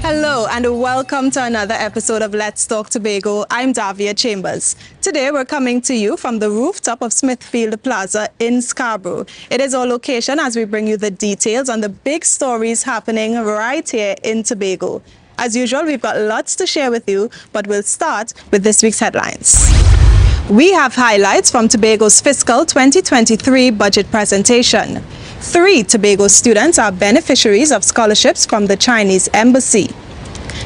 Hello and welcome to another episode of Let's Talk Tobago. I'm Davia Chambers. Today we're coming to you from the rooftop of Smithfield Plaza in Scarborough. It is our location as we bring you the details on the big stories happening right here in Tobago. As usual, we've got lots to share with you, but we'll start with this week's headlines. We have highlights from Tobago's fiscal 2023 budget presentation. 3 Tobago students are beneficiaries of scholarships from the Chinese Embassy.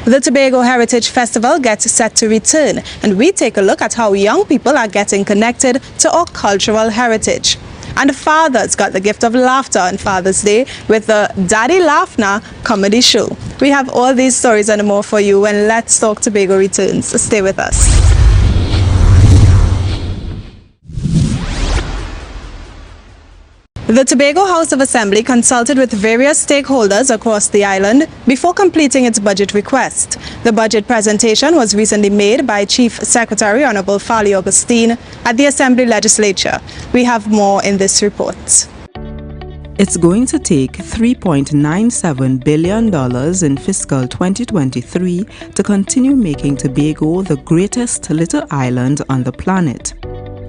The Tobago Heritage Festival gets set to return, and we take a look at how young people are getting connected to our cultural heritage. And fathers got the gift of laughter on Father's Day with the Daddy Laugh Now comedy show. We have all these stories and more for you when Let's Talk Tobago returns. So stay with us. The Tobago House of Assembly consulted with various stakeholders across the island before completing its budget request. The budget presentation was recently made by Chief Secretary Honorable Fali Augustine at the Assembly Legislature. We have more in this report. It's going to take $3.97 billion in fiscal 2023 to continue making Tobago the greatest little island on the planet.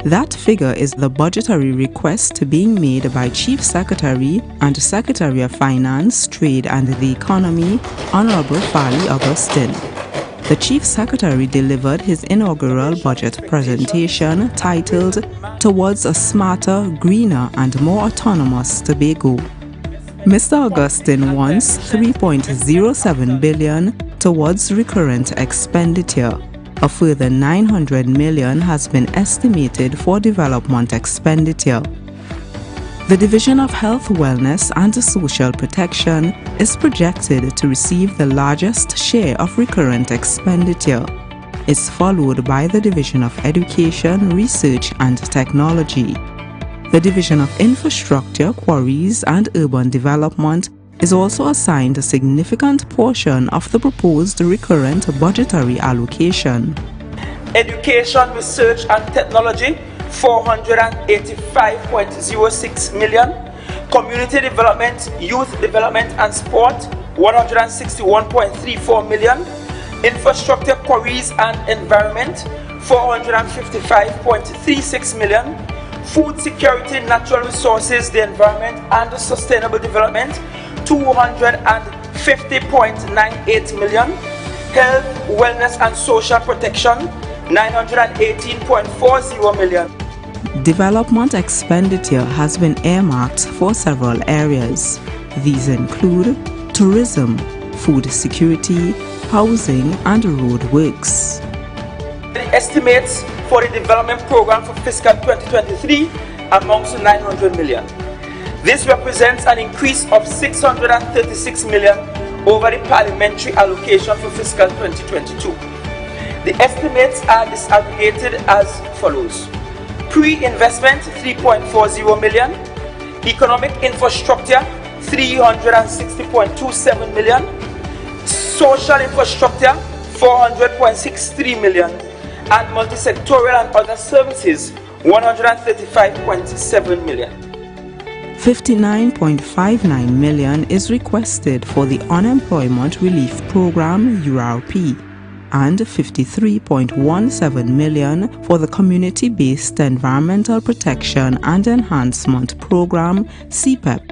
That figure is the budgetary request being made by Chief Secretary and Secretary of Finance, Trade and the Economy, Honorable Fali Augustine. The Chief Secretary delivered his inaugural budget presentation titled Towards a Smarter, Greener and More Autonomous Tobago. Mr. Augustine wants $3.07 billion towards recurrent expenditure. A further $900 million has been estimated for development expenditure. The Division of Health, Wellness and Social Protection is projected to receive the largest share of recurrent expenditure. It's followed by the Division of Education, Research and Technology. The Division of Infrastructure, Quarries and Urban Development is also assigned a significant portion of the proposed recurrent budgetary allocation. Education, Research and Technology, $485.06 million. Community Development, Youth Development and Sport, $161.34 million. Infrastructure, Quarries and Environment, $455.36 million. Food Security, Natural Resources, the Environment and Sustainable Development, $250.98 million. Health, Wellness and Social Protection, $918.40 million. Development expenditure has been earmarked for several areas. These include tourism, food security, housing and road works. The estimates for the development program for fiscal 2023 amounts to $900 million. This represents an increase of $636 million over the parliamentary allocation for fiscal 2022. The estimates are disaggregated as follows. Pre-investment, $3.40 million. Economic infrastructure, $360.27 million. Social infrastructure, $400.63 million. And multi-sectorial and other services, $135.7 million. $59.59 million is requested for the Unemployment Relief Program URP and $53.17 million for the Community-Based Environmental Protection and Enhancement Program CPEP.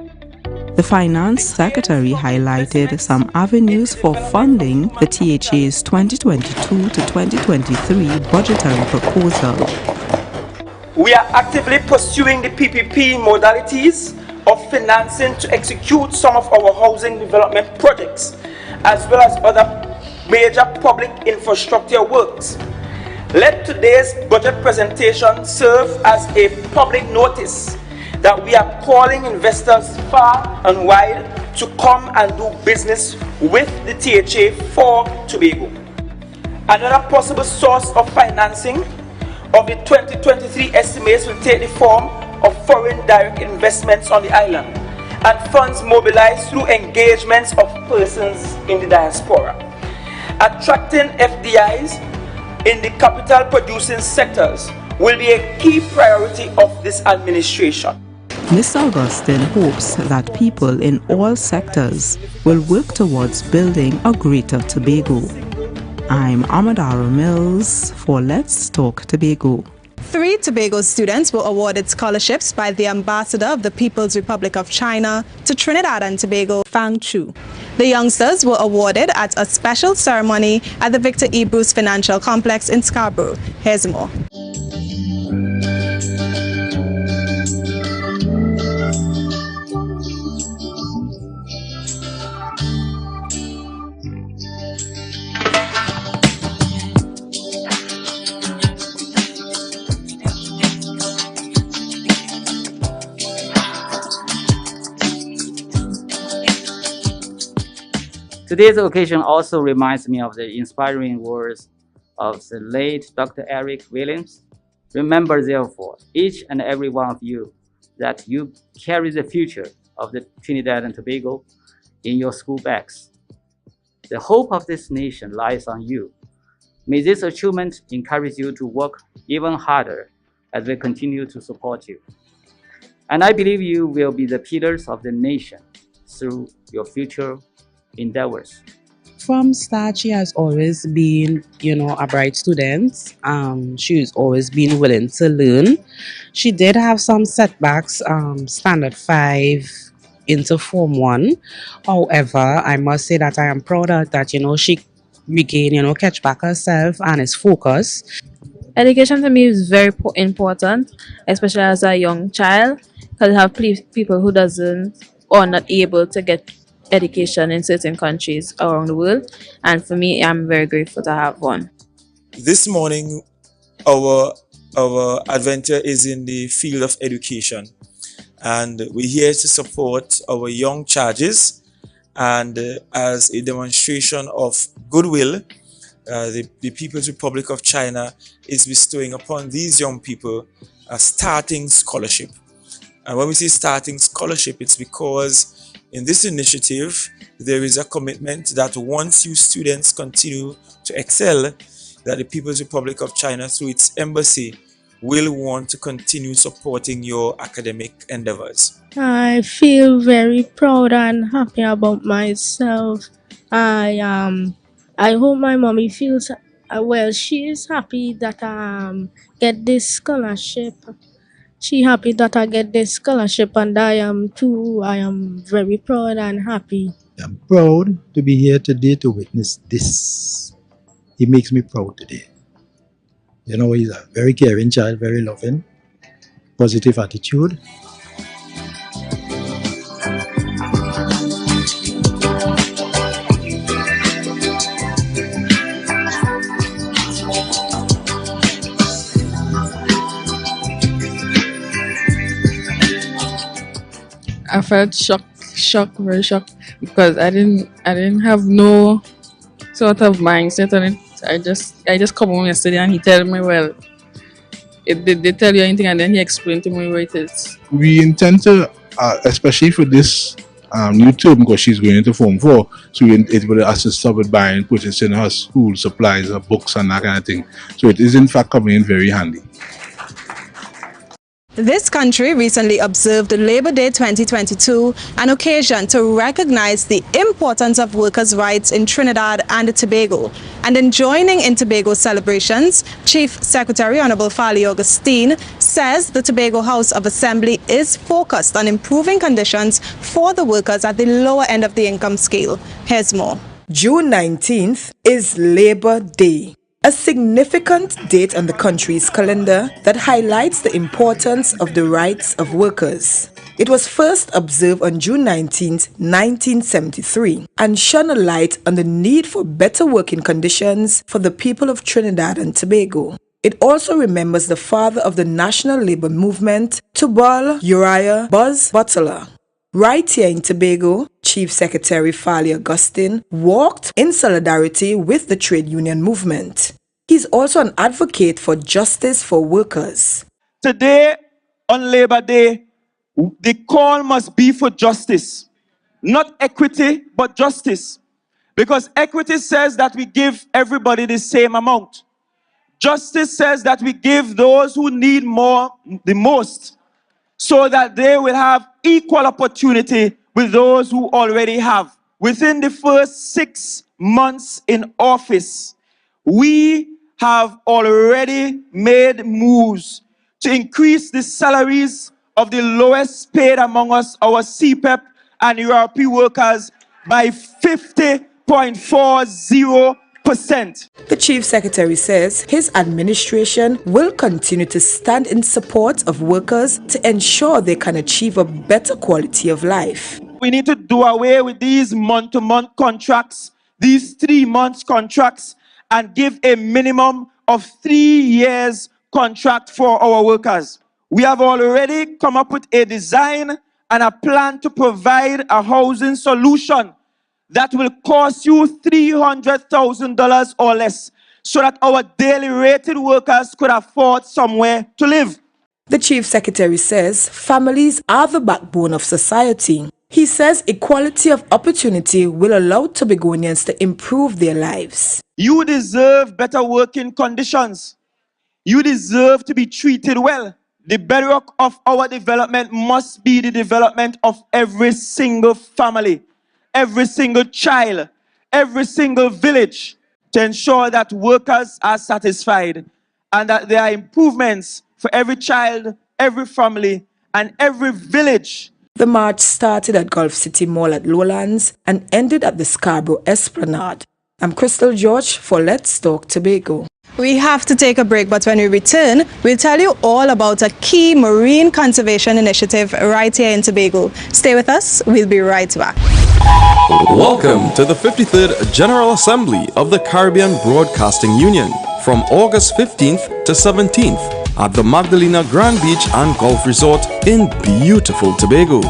The Finance Secretary highlighted some avenues for funding the THA's 2022 to 2023 budgetary proposal. We are actively pursuing the PPP modalities of financing to execute some of our housing development projects, as well as other major public infrastructure works. Let today's budget presentation serve as a public notice that we are calling investors far and wide to come and do business with the THA for Tobago. Another possible source of financing of the 2023 estimates will take the form of foreign direct investments on the island and funds mobilized through engagements of persons in the diaspora. Attracting FDIs in the capital producing sectors will be a key priority of this administration. Ms. Augustine hopes that people in all sectors will work towards building a greater Tobago. I'm Amadara Mills for Let's Talk Tobago. 3 Tobago students were awarded scholarships by the Ambassador of the People's Republic of China to Trinidad and Tobago, Fang Chu. The youngsters were awarded at a special ceremony at the Victor E. Bruce Financial Complex in Scarborough. Here's more. Today's occasion also reminds me of the inspiring words of the late Dr. Eric Williams. Remember, therefore, each and every one of you, that you carry the future of the Trinidad and Tobago in your school bags. The hope of this nation lies on you. May this achievement encourage you to work even harder as we continue to support you. And I believe you will be the pillars of the nation through your future endeavors. From start, she has always been, a bright student. She's always been willing to learn. She did have some setbacks, standard 5 into Form 1. However, I must say that I am proud of that, she regained, catch back herself and is focused. Education to me is very important, especially as a young child, because I have people who doesn't or not able to get education in certain countries around the world, and for me, I'm very grateful to have one. This morning, our adventure is in the field of education, and we're here to support our young charges, and as a demonstration of goodwill, the People's Republic of China is bestowing upon these young people a starting scholarship. And when we say starting scholarship, it's because in this initiative, there is a commitment that once you students continue to excel, that the People's Republic of China, through its embassy, will want to continue supporting your academic endeavors. I feel very proud and happy about myself. I hope my mommy feels she is happy that I get this scholarship. She happy that I get this scholarship, and I am too. I am very proud and happy. I'm proud to be here today to witness this. He makes me proud today. He's a very caring child, very loving, positive attitude. I felt very shocked, because I didn't have no sort of mindset on it. I just come home yesterday and he told me, well, did they tell you anything? And then he explained to me where it is. We intend to, especially for this new term, because she's going into Form 4, so it will assist her with buying, purchasing her school supplies, her books and that kind of thing. So it is in fact coming in very handy. This country recently observed Labor Day 2022, an occasion to recognize the importance of workers' rights in Trinidad and Tobago. And in joining in Tobago's celebrations, Chief Secretary Honorable Fali Augustine says the Tobago House of Assembly is focused on improving conditions for the workers at the lower end of the income scale. Here's more. June 19th is Labor Day, a significant date on the country's calendar that highlights the importance of the rights of workers. It was first observed on June 19, 1973, and shone a light on the need for better working conditions for the people of Trinidad and Tobago. It also remembers the father of the national labor movement, Tubal Uriah Buzz Butler. Right here in Tobago, Chief Secretary Fali Augustine walked in solidarity with the trade union movement. He's also an advocate for justice for workers. Today, on Labor Day, the call must be for justice. Not equity, but justice. Because equity says that we give everybody the same amount. Justice says that we give those who need more the most, so that they will have equal opportunity with those who already have. Within the first 6 months in office, we have already made moves to increase the salaries of the lowest paid among us, our CPEP and URP workers, by 50.40%. The Chief Secretary says his administration will continue to stand in support of workers to ensure they can achieve a better quality of life. We need to do away with these month-to-month contracts, these 3 months contracts, and give a minimum of 3 years contract for our workers. We have already come up with a design and a plan to provide a housing solution that will cost you $300,000 or less, so that our daily rated workers could afford somewhere to live. The Chief Secretary says families are the backbone of society. He says equality of opportunity will allow Tobagonians to improve their lives. You deserve better working conditions. You deserve to be treated well. The bedrock of our development must be the development of every single family, every single child, every single village, to ensure that workers are satisfied and that there are improvements for every child, every family, and every village. The march started at Gulf City Mall at Lowlands and ended at the Scarborough Esplanade. I'm Crystal George for Let's Talk Tobago. We have to take a break, but when we return, we'll tell you all about a key marine conservation initiative right here in Tobago. Stay with us, we'll be right back. Welcome to the 53rd General Assembly of the Caribbean Broadcasting Union from August 15th to 17th at the Magdalena Grand Beach and Golf Resort in beautiful Tobago.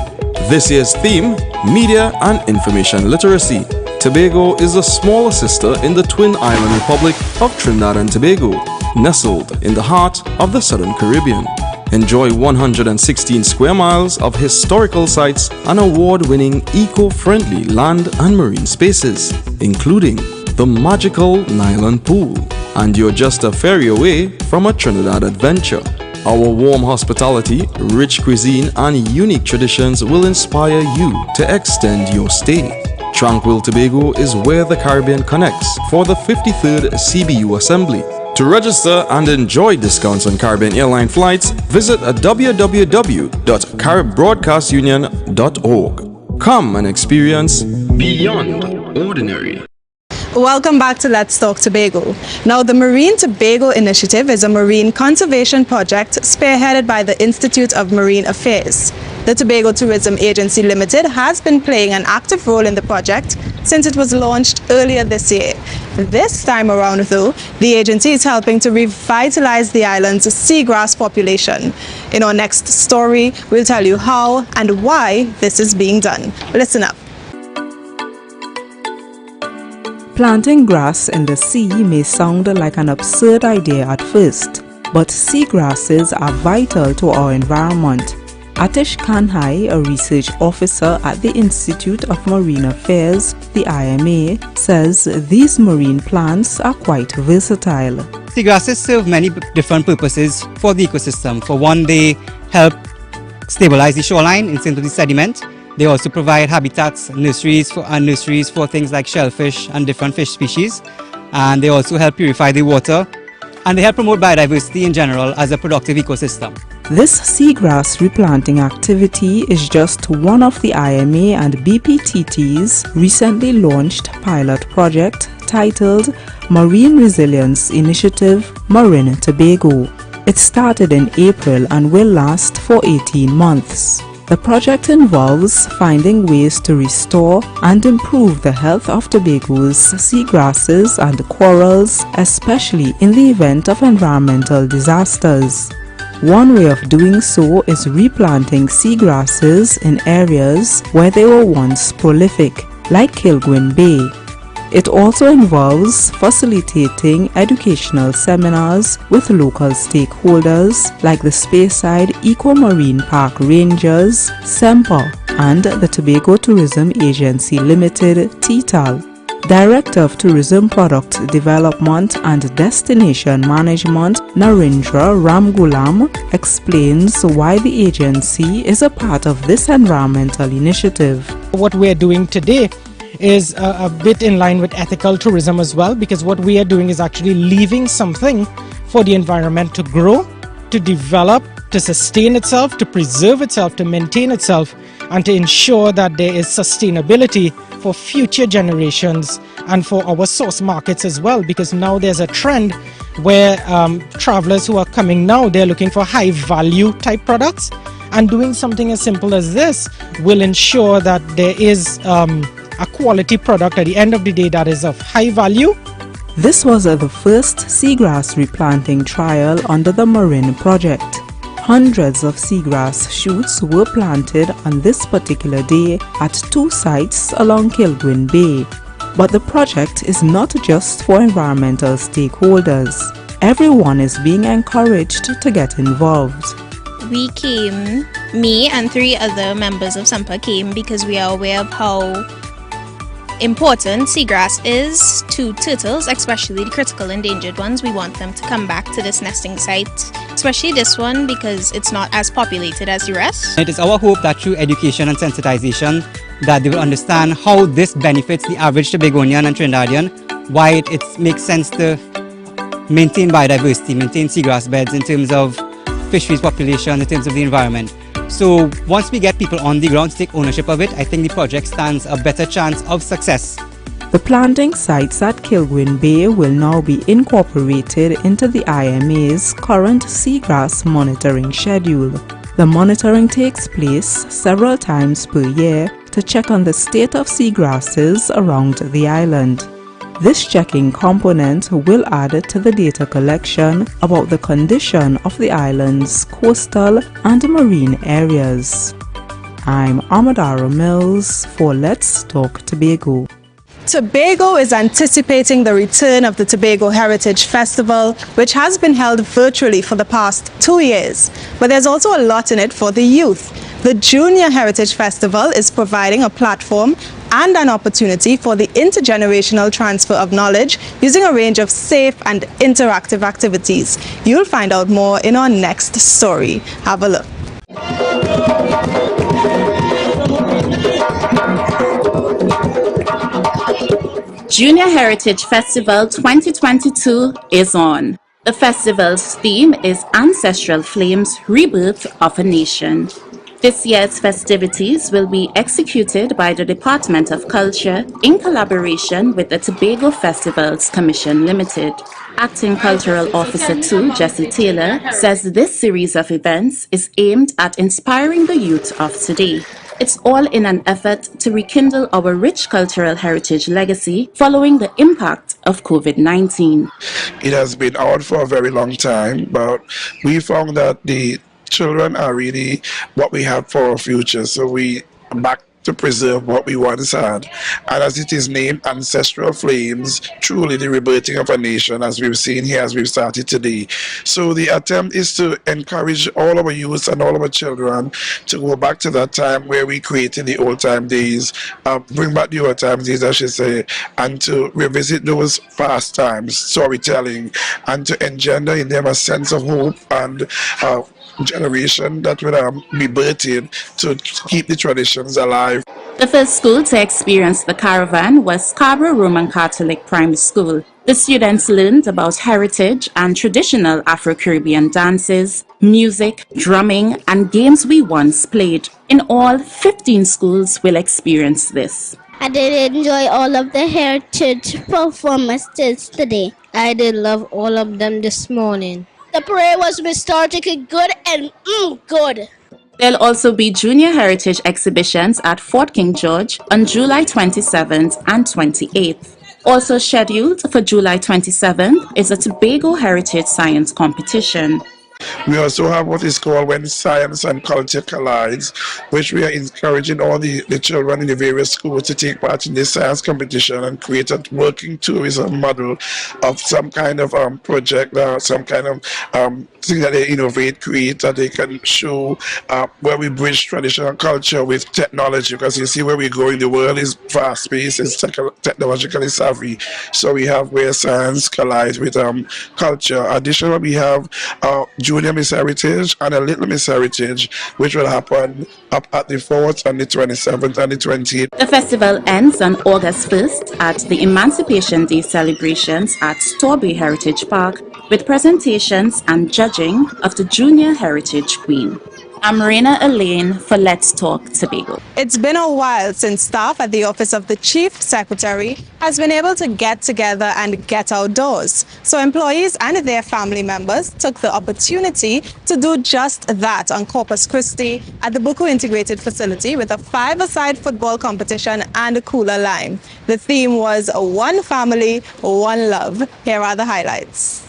This year's theme, Media and Information Literacy. Tobago is a smaller sister in the twin island republic of Trinidad and Tobago, nestled in the heart of the Southern Caribbean. Enjoy 116 square miles of historical sites and award-winning eco-friendly land and marine spaces, including the magical Nylon Pool. And you're just a ferry away from a Trinidad adventure. Our warm hospitality, rich cuisine, and unique traditions will inspire you to extend your stay. Tranquil Tobago is where the Caribbean connects for the 53rd CBU Assembly. To register and enjoy discounts on Caribbean airline flights, visit www.caribbeanbroadcastunion.org. Come and experience beyond ordinary. Welcome back to Let's Talk Tobago. Now, the Marine Tobago Initiative is a marine conservation project spearheaded by the Institute of Marine Affairs. The Tobago Tourism Agency Limited has been playing an active role in the project since it was launched earlier this year. This time around, though, the agency is helping to revitalize the island's seagrass population. In our next story, we'll tell you how and why this is being done. Listen up. Planting grass in the sea may sound like an absurd idea at first, but seagrasses are vital to our environment. Atish Kanhai, a research officer at the Institute of Marine Affairs, the IMA, says these marine plants are quite versatile. Seagrasses serve many different purposes for the ecosystem. For one, they help stabilize the shoreline in synthetic sediment. They also provide habitats, nurseries for things like shellfish and different fish species. And they also help purify the water. And they help promote biodiversity in general as a productive ecosystem. This seagrass replanting activity is just one of the IMA and BPTT's recently launched pilot project titled Marine Resilience Initiative Marine Tobago. It started in April and will last for 18 months. The project involves finding ways to restore and improve the health of Tobago's seagrasses and corals, especially in the event of environmental disasters. One way of doing so is replanting seagrasses in areas where they were once prolific, like Kilgwin Bay. It also involves facilitating educational seminars with local stakeholders like the Speyside Eco-Marine Park Rangers, SEMPA, and the Tobago Tourism Agency Limited, TTAL. Director of Tourism Product Development and Destination Management, Narendra Ramgulam, explains why the agency is a part of this environmental initiative. What we are doing today is a bit in line with ethical tourism as well, because what we are doing is actually leaving something for the environment to grow, to develop, to sustain itself, to preserve itself, to maintain itself, and to ensure that there is sustainability for future generations and for our source markets as well, because now there's a trend where travelers who are coming now, they're looking for high value type products, and doing something as simple as this will ensure that there is a quality product at the end of the day that is of high value. This was the first seagrass replanting trial under the Marine project. Hundreds of seagrass shoots were planted on this particular day at 2 sites along Kilgwin Bay. But the project is not just for environmental stakeholders. Everyone is being encouraged to get involved. We came, me and 3 other members of SAMPA came because we are aware of how important seagrass is to turtles, especially the critical endangered ones. We want them to come back to this nesting site, especially this one because it's not as populated as the rest. It is our hope that through education and sensitization that they will understand how this benefits the average Tobagonian and Trinidadian, why it makes sense to maintain biodiversity, maintain seagrass beds in terms of fisheries population, in terms of the environment. So once we get people on the ground to take ownership of it, I think the project stands a better chance of success. The planting sites at Kilgwin Bay will now be incorporated into the IMA's current seagrass monitoring schedule. The monitoring takes place several times per year to check on the state of seagrasses around the island. This checking component will add to the data collection about the condition of the island's coastal and marine areas. I'm Amadara Mills for Let's Talk Tobago. Tobago is anticipating the return of the Tobago Heritage Festival, which has been held virtually for the past 2 years. But there's also a lot in it for the youth. The Junior Heritage Festival is providing a platform and an opportunity for the intergenerational transfer of knowledge using a range of safe and interactive activities. You'll find out more in our next story. Have a look. Junior Heritage Festival 2022 is on. The festival's theme is Ancestral Flames, Rebirth of a Nation. This year's festivities will be executed by the Department of Culture in collaboration with the Tobago Festivals Commission Limited. Acting Cultural Officer 2, Jessie Taylor, says this series of events is aimed at inspiring the youth of today. It's all in an effort to rekindle our rich cultural heritage legacy following the impact of COVID-19. It has been out for a very long time, but we found that the children are really what we have for our future. So we are back to preserve what we once had. And as it is named Ancestral Flames, truly the rebirthing of a nation, as we've seen here, as we've started today. So the attempt is to encourage all our youth and all our children to go back to that time where we created the old time days, bring back the old time days, I should say, and to revisit those past times, storytelling, and to engender in them a sense of hope and generation that will be birthed to keep the traditions alive. The first school to experience the caravan was Scarborough Roman Catholic Primary School. The students learned about heritage and traditional Afro-Caribbean dances, music, drumming, and games we once played. In all, 15 schools will experience this. I did enjoy all of the heritage performances today. I did love all of them this morning. The parade was historic, good, and good. There'll also be junior heritage exhibitions at Fort King George on July 27th and 28th. Also scheduled for July 27th is a Tobago Heritage Science Competition. We also have what is called When Science and Culture Collides, which we are encouraging all the children in the various schools to take part in this science competition and create a working tourism model of some kind of project or some kind of thing that they innovate, create, that they can show where we bridge traditional culture with technology. Because you see where we're going, the world is fast-paced, it's technologically savvy. So we have where science collides with culture. Additionally, we have Junior Miss Heritage and a Little Miss Heritage, which will happen up at the 4th and the 27th and the 28th. The festival ends on August 1st at the Emancipation Day celebrations at Tobago Heritage Park with presentations and judging of the Junior Heritage Queen. I'm Marina Elaine for Let's Talk Tobago. It's been a while since staff at the Office of the Chief Secretary has been able to get together and get outdoors. So employees and their family members took the opportunity to do just that on Corpus Christi at the Buku Integrated Facility with a 5-a-side football competition and a cooler line. The theme was One Family, One Love. Here are the highlights.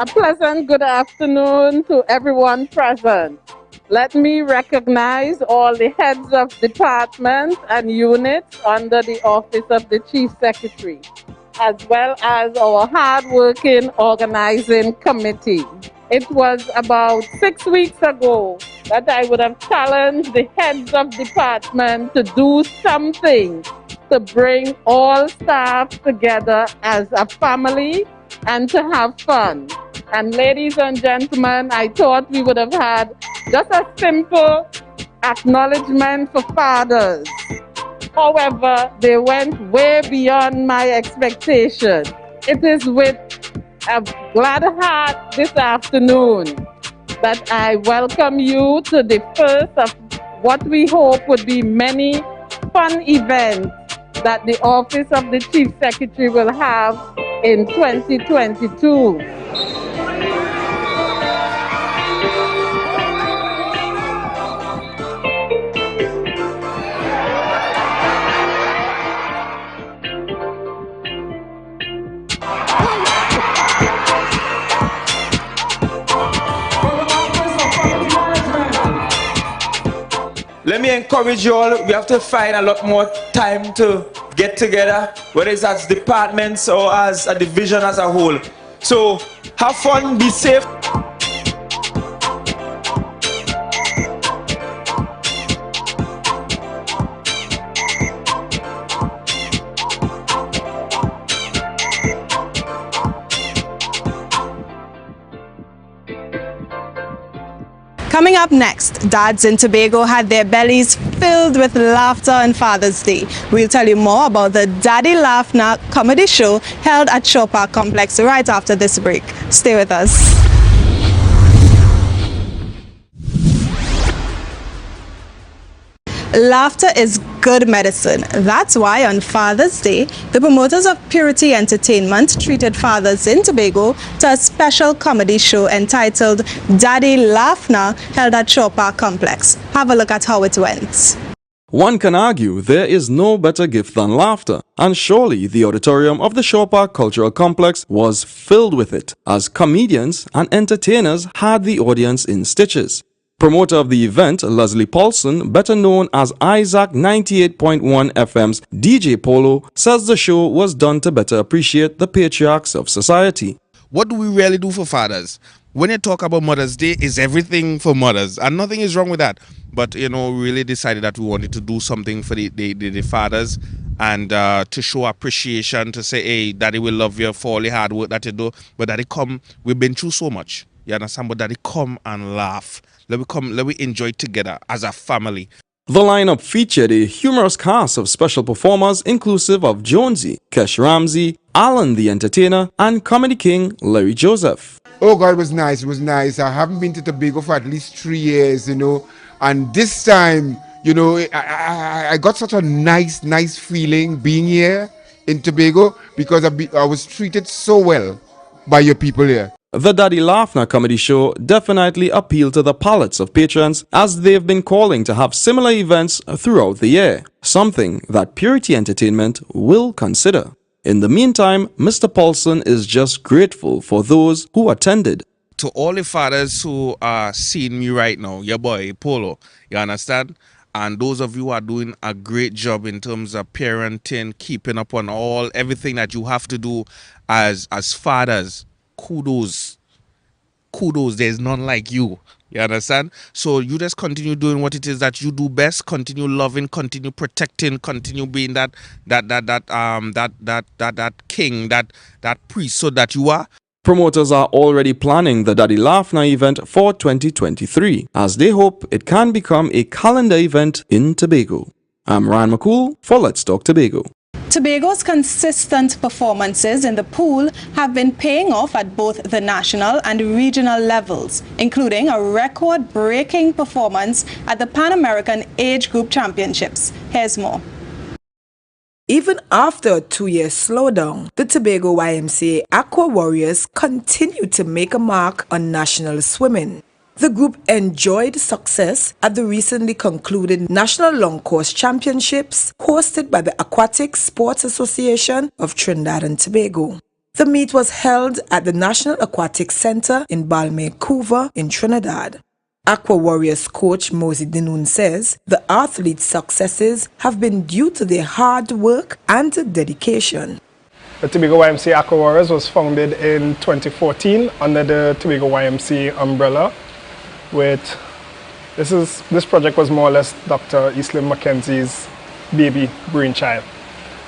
A pleasant good afternoon to everyone present. Let me recognize all the heads of departments and units under the Office of the Chief Secretary, as well as our hard-working organizing committee. It was about 6 weeks ago that I would have challenged the heads of department to do something to bring all staff together as a family and to have fun. And ladies and gentlemen, I thought we would have had just a simple acknowledgement for fathers. However, they went way beyond my expectation. It is with a glad heart this afternoon that I welcome you to the first of what we hope would be many fun events that the Office of the Chief Secretary will have in 2022. Let me encourage you all, we have to find a lot more time to get together, whether it's as departments or as a division as a whole. So have fun, be safe. Coming up next, dads in Tobago had their bellies filled with laughter on Father's Day. We'll tell you more about the Daddy Laugh Now comedy show held at Shaw Park Complex right after this break. Stay with us. Laughter is good medicine. That's why on Father's Day, the promoters of Purity Entertainment treated fathers in Tobago to a special comedy show entitled Daddy Laugh Now, held at Shaw Park Complex. Have a look at how it went. One can argue there is no better gift than laughter, and surely the auditorium of the Shaw Park Cultural Complex was filled with it, as comedians and entertainers had the audience in stitches. Promoter of the event, Leslie Paulson, better known as Isaac 98.1 FM's DJ Polo, says the show was done to better appreciate the patriarchs of society. What do we really do for fathers? When you talk about Mother's Day, is everything for mothers, and nothing is wrong with that. But, we really decided that we wanted to do something for the fathers, and to show appreciation, to say, hey, Daddy will love you for all the hard work that you do. But Daddy, come, we've been through so much. You understand? But Daddy, come and laugh. Let we enjoy together as a family. The lineup featured a humorous cast of special performers inclusive of Jonesy, Kesh Ramsey, Alan the Entertainer, and comedy king Larry Joseph. Oh God, it was nice. It was nice. I haven't been to Tobago for at least 3 years, and this time, I got such a nice feeling being here in Tobago because I was treated so well by your people here. The Daddy Laughner comedy show definitely appealed to the palates of patrons as they've been calling to have similar events throughout the year, something that Purity Entertainment will consider. In the meantime, Mr. Paulson is just grateful for those who attended. To all the fathers who are seeing me right now, your boy Polo, you understand? And those of you who are doing a great job in terms of parenting, keeping up on everything that you have to do as fathers, kudos. There's none like you. You understand? So you just continue doing what it is that you do best. Continue loving, continue protecting, continue being that king, that priest, so that you are. Promoters are already planning the Daddy Laughner event for 2023, as they hope it can become a calendar event in Tobago. I'm Ryan McCool for Let's Talk Tobago. Tobago's consistent performances in the pool have been paying off at both the national and regional levels, including a record-breaking performance at the Pan American Age Group Championships. Here's more. Even after a 2-year slowdown, the Tobago YMCA Aqua Warriors continue to make a mark on national swimming. The group enjoyed success at the recently concluded National Long Course Championships hosted by the Aquatic Sports Association of Trinidad and Tobago. The meet was held at the National Aquatic Center in Balmain Couva in Trinidad. Aqua Warriors coach Mosey Dinoon says the athletes' successes have been due to their hard work and dedication. The Tobago YMCA Aqua Warriors was founded in 2014 under the Tobago YMCA umbrella. This project was more or less Dr. Eastland Mackenzie's baby brainchild.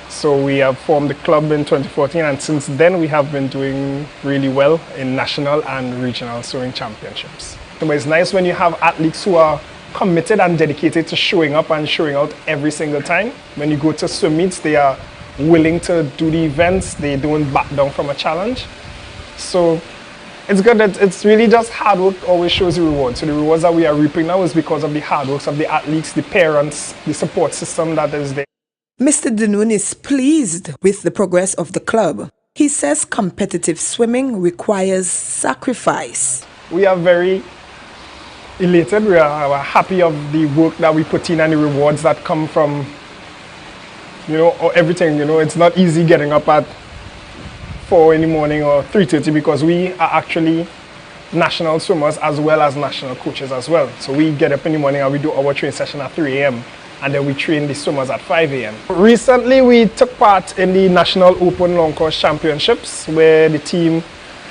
So we have formed the club in 2014, and since then we have been doing really well in national and regional swimming championships. But it's nice when you have athletes who are committed and dedicated to showing up and showing out every single time. When you go to swim meets, they are willing to do the events, they don't back down from a challenge. So it's good that it's really just hard work always shows the rewards. So the rewards that we are reaping now is because of the hard work of the athletes, the parents, the support system that is there. Mr. Dinoon is pleased with the progress of the club. He says competitive swimming requires sacrifice. We are very elated, we are happy of the work that we put in and the rewards that come from, everything. It's not easy getting up at 4 in the morning or 3:30 because we are actually national swimmers as well as national coaches as well. So we get up in the morning and we do our training session at 3 a.m. and then we train the swimmers at 5 a.m. Recently we took part in the National Open Long Course Championships where the team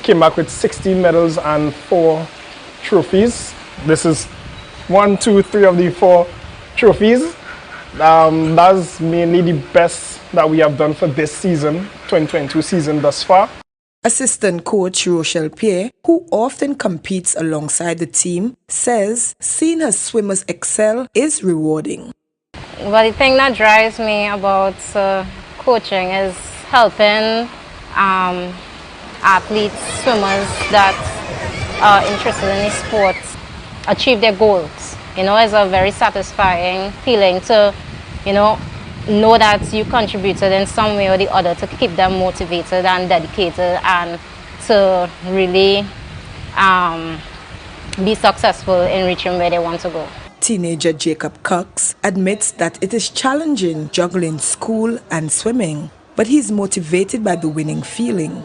came back with 16 medals and 4 trophies. This is 1, 2, 3 of the 4 trophies. That's mainly the best that we have done for this season, 2022 season thus far. Assistant coach Rochelle Pierre, who often competes alongside the team, says seeing her swimmers excel is rewarding. Well, the thing that drives me about coaching is helping athletes, swimmers that are interested in the sport achieve their goals. It's a very satisfying feeling to, know that you contributed in some way or the other to keep them motivated and dedicated and to really be successful in reaching where they want to go. Teenager Jacob Cox admits that it is challenging juggling school and swimming, but he's motivated by the winning feeling.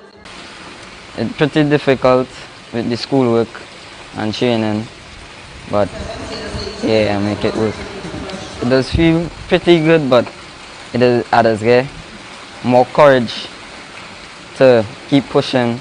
It's pretty difficult with the schoolwork and training, but yeah, I make it work. It does feel pretty good, but it does get more courage to keep pushing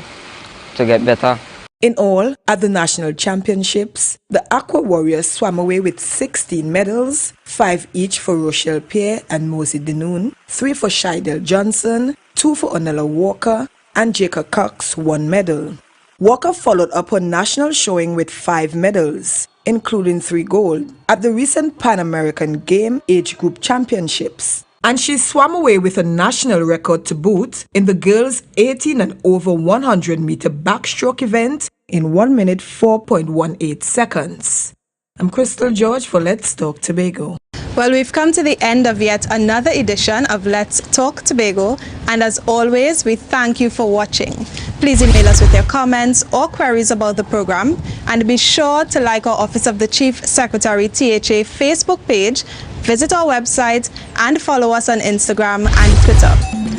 to get better. In all, at the national championships, the Aqua Warriors swam away with 16 medals, 5 each for Rochelle Pierre and Mosey Dinoon, 3 for Shidel Johnson, 2 for Onella Walker, and Jacob Cox 1 medal. Walker followed up her national showing with 5 medals, including 3 gold, at the recent Pan American Game Age Group Championships. And she swam away with a national record to boot in the girls 18 and over 100 meter backstroke event in 1 minute 4.18 seconds. I'm Crystal George for Let's Talk Tobago. Well, we've come to the end of yet another edition of Let's Talk Tobago, and as always, we thank you for watching. Please email us with your comments or queries about the program, and be sure to like our Office of the Chief Secretary THA Facebook page, visit our website, and follow us on Instagram and Twitter.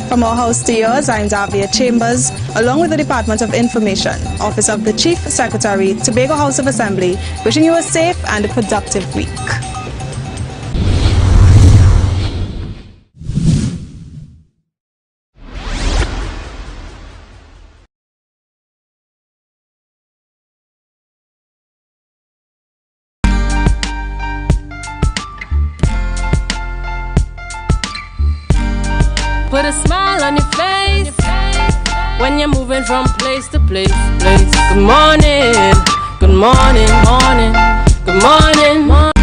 From our house to yours, I'm Davia Chambers, along with the Department of Information, Office of the Chief Secretary, Tobago House of Assembly, wishing you a safe and productive week. Put a smile on your face when you're moving from place to place. Good morning, good morning, morning, good morning, morning.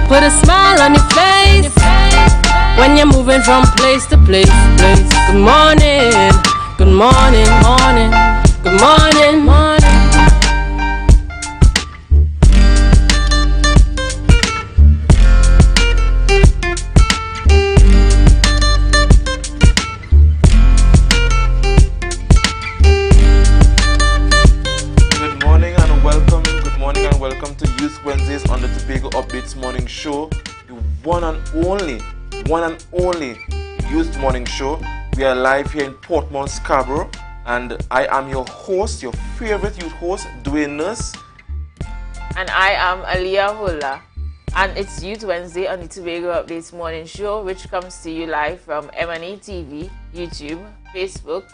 Put a smile on your face when you're moving from place to place. Good morning, good morning, morning, good morning, morning. Welcome to Youth Wednesdays on the Tobago Updates Morning Show, the one and only Youth Morning Show. We are live here in Portmore, Scarborough, and I am your host, your favorite youth host, Dwayne Nurse. And I am Aliyah Hula, and it's Youth Wednesday on the Tobago Updates Morning Show, which comes to you live from M&E TV, YouTube, Facebook,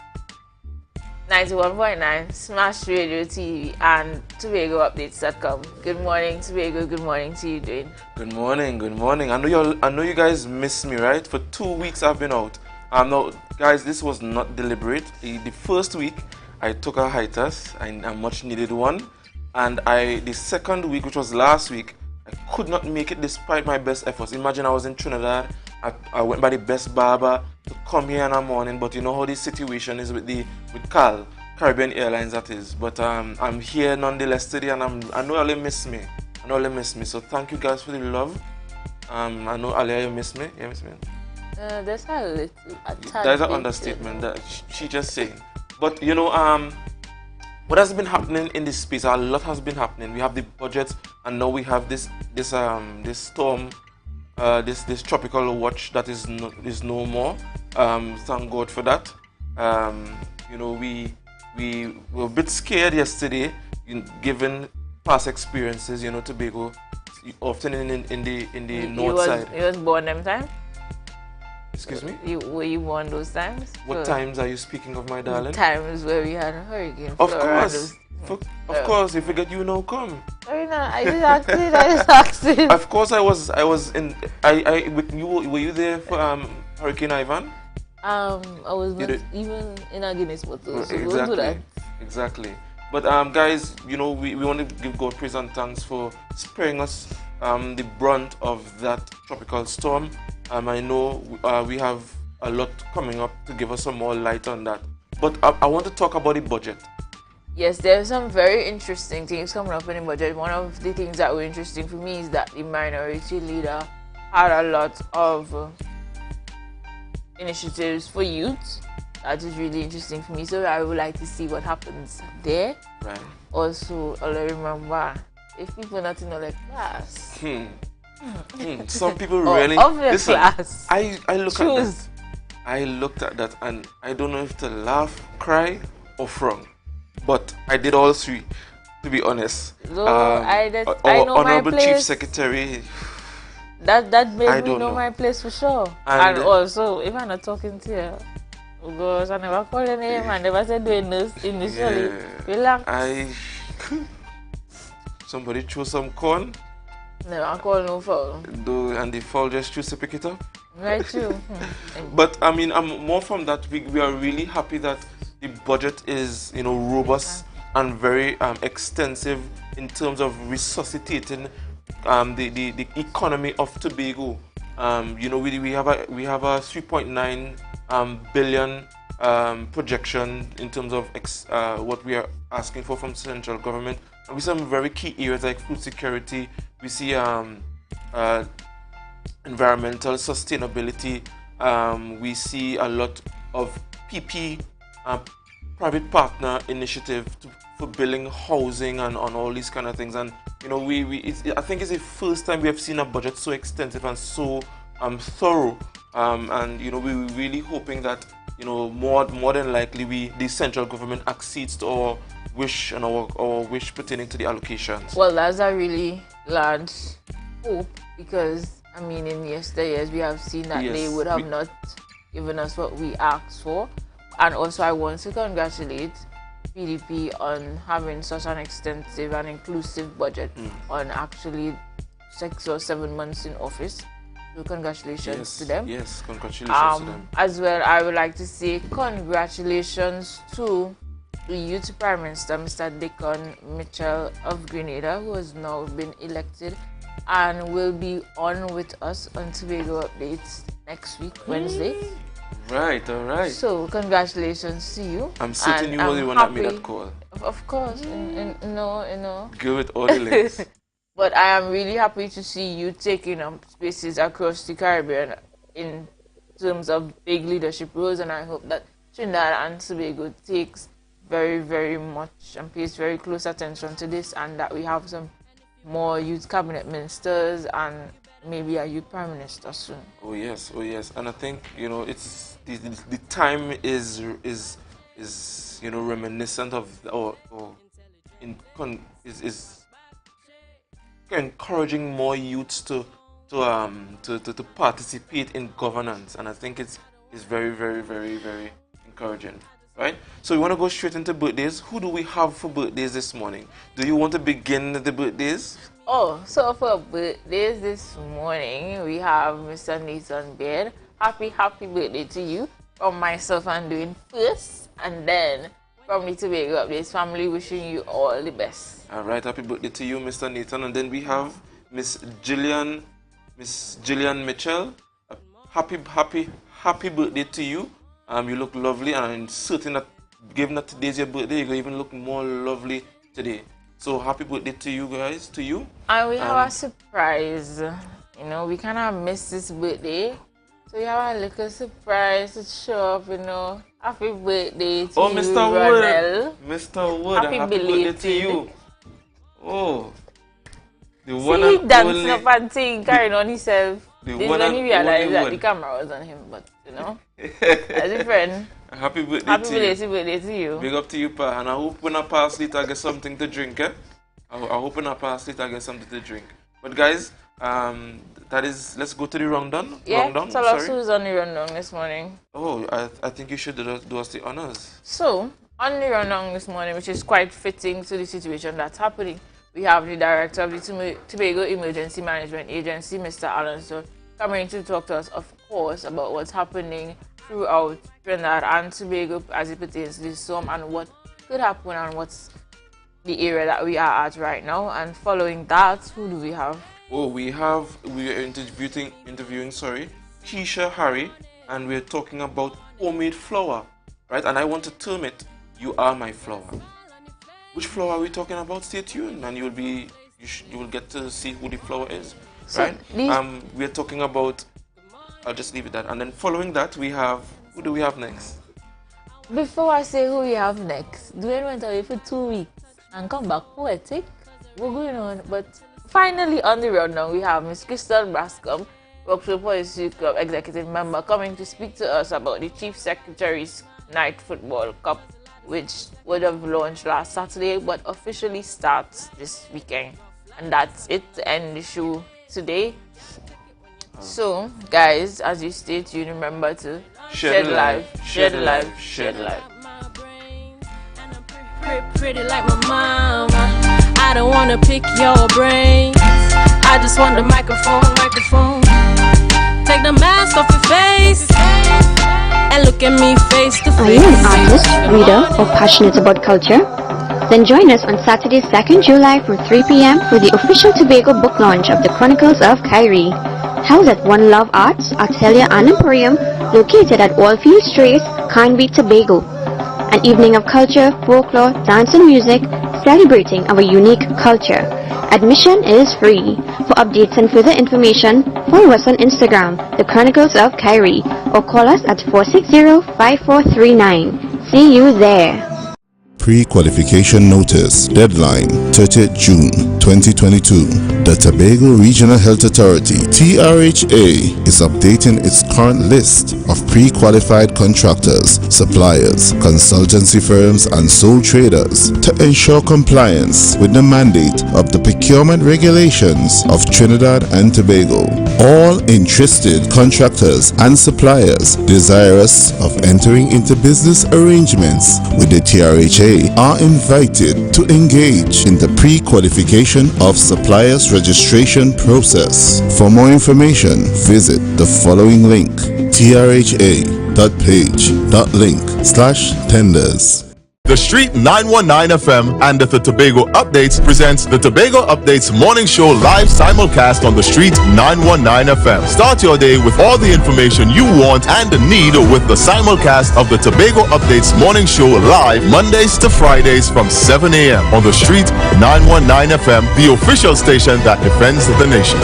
91.9, Smash Radio TV, and TobagoUpdates.com. Good morning, Tobago. Good morning to you, Dwayne. Good morning, good morning. I know you guys missed me, right? For 2 weeks I've been out. No, guys, this was not deliberate. The first week I took a hiatus, and a much needed one. And the second week, which was last week, I could not make it despite my best efforts. Imagine I was in Trinidad. I went by the best barber to come here in the morning, but you know how this situation is with Caribbean Airlines, that is. But I'm here nonetheless today, and I know Ali miss me. So thank you guys for the love. I know Ali, you miss me. You miss me. That's a That's an understatement. That she just saying. But you know, what has been happening in this space? A lot has been happening. We have the budget, and now we have this storm. This tropical watch that is no more. Thank God for that. You know, we were a bit scared yesterday, given past experiences. You know, Tobago, often in the north side. You was born them time? Excuse me? Were you born those times? What times are you speaking of, my darling? Times where we had a hurricane. Of course. Of course, you forget you now come. I just asked it. Of course, I was in. Were you there for Hurricane Ivan? I was not even in a Guinness photo. So exactly. Don't do that. Exactly. But guys, you know, we want to give God praise and thanks for sparing us the brunt of that tropical storm. I know we have a lot coming up to give us some more light on that. But I want to talk about the budget. Yes, there's some very interesting things coming up in the budget. One of the things that were interesting for me is that the minority leader had a lot of initiatives for youth. That is really interesting for me. So I would like to see what happens there. Right. Also, I'll remember, if people not in the class. Some people really listen. Class. I looked at that and I don't know if to laugh, cry, or frown. But I did all three, to be honest. So I know Honorable my place. Chief Secretary. That made me know my place for sure. And also, if I'm not talking to you, oh gosh, I never call your name. I never said doing this initially. Yeah, Relax. Somebody threw some corn. Never call no foul. And the fowl just choose to pick it up. Right, true. But I mean, I'm more from that. We are really happy that the budget is, you know, robust and very extensive in terms of resuscitating the economy of Tobago. You know, we have a 3.9 billion projection in terms of what we are asking for from central government. And we see some very key areas like food security. We see environmental sustainability. We see a lot of PP, private partner initiative for building housing and on all these kind of things. And you know, I think it's the first time we have seen a budget so extensive and so thorough. And you know, we're really hoping that, you know, more than likely the central government accedes to our wish and our wish pertaining to the allocations. Well, that's a really large hope, because I mean, in yesteryears we have seen that they would have not given us what we asked for. And also I want to congratulate PDP on having such an extensive and inclusive budget on actually 6 or 7 months in office. So congratulations to them. Yes, congratulations to them. As well, I would like to say congratulations to the Youth Prime Minister, Mr. Dickon Mitchell of Grenada, who has now been elected and will be on with us on Tobago Updates next week, Wednesday. Right, all right. So, congratulations to you. I'm certain you were the one that made that call. Of course, no. Go with all the links. But I am really happy to see you taking up spaces across the Caribbean in terms of big leadership roles, and I hope that Trinidad and Tobago takes very, very much and pays very close attention to this, and that we have some more youth cabinet ministers and maybe a youth prime minister soon. Oh yes, and I think, you know, it's the time is you know, reminiscent of is encouraging more youths to participate in governance, and I think it's very, very, very, very encouraging. Right? So we want to go straight into birthdays. Who do we have for birthdays this morning? Do you want to begin the birthdays? Oh, so for birthdays this morning, we have Mr. Nathan Beard. Happy birthday to you from myself and doing first, and then from the Tobago Updates family, wishing you all the best. All right, happy birthday to you, Mr. Nathan. And then we have Miss Gillian Mitchell. Happy birthday to you. You look lovely, and I'm certain that given that today's your birthday, you're going to even look more lovely today. So happy birthday to you guys, to you. And we have a surprise. You know, we kind of missed this birthday. So we have a little surprise to show up, you know. Happy birthday to you, Mr. Ronel. Mr. Wood, happy birthday to you. Oh. The one See, and dancing only, up and thing, carrying on himself. The This one when he and realized only that one. the camera was on him, but you know, as a friend. Happy birthday to you. Birthday to you. Big up to you, Pa. And I hope when I pass later I get something to drink, eh? I hope when I pass later I get something to drink. But guys, let's go to the rundown. Yeah, tell us who's on the rundown this morning. Oh, I think you should do us the honors. So, on the rundown this morning, which is quite fitting to the situation that's happening, we have the director of the Tobago Emergency Management Agency, Mr. Alonso, coming to talk to us, of course, about what's happening throughout Trinidad and Tobago as it pertains to this storm and what could happen and what's the area that we are at right now. And following that, who do we have? Oh, we are interviewing Keisha Harry, and we're talking about homemade flour, right? And I want to term it, You Are My Flour. Which flour are we talking about? Stay tuned, and you will get to see who the flour is, right? We're talking about. I'll just leave it at that. And then following that, we have, who do we have next? Before I say who we have next, Dwayne went away for 2 weeks and come back poetic. What's going on? But finally on the rundown, we have Miss Crystal Brascom, Rockville Policy Club executive member, coming to speak to us about the Chief Secretary's Night Football Cup, which would have launched last Saturday but officially starts this weekend. And that's it to end the show today. So, guys, as you stay tuned, remember to share the life, share the life, share the life. Pretty like my mama. I don't wanna pick your brains. I just want the microphone. Take the mask off your face and look at me face to face. Are you an artist, reader, or passionate about culture? Then join us on Saturday, 2nd July from 3 p.m. for the official Tobago book launch of The Chronicles of Kyrie, held at One Love Arts, Atelier and Emporium, located at Wallfield Trace, Canby, Tobago. An evening of culture, folklore, dance and music, celebrating our unique culture. Admission is free. For updates and further information, follow us on Instagram, The Chronicles of Kyrie, or call us at 460-5439. See you there. Pre-qualification notice deadline 30th June 2022. The Tobago Regional Health Authority (TRHA) is updating its current list of pre-qualified contractors, suppliers, consultancy firms and sole traders to ensure compliance with the mandate of the procurement regulations of Trinidad and Tobago. All interested contractors and suppliers desirous of entering into business arrangements with the TRHA are invited to engage in the pre-qualification of suppliers registration process. For more information, visit the following link: trha.page.link/tenders. The Street 919 FM and the Tobago Updates presents the Tobago Updates Morning Show live simulcast on the Street 919 FM. Start your day with all the information you want and need with the simulcast of the Tobago Updates Morning Show live Mondays to Fridays from 7 a.m. on the Street 919 FM, the official station that defends the nation.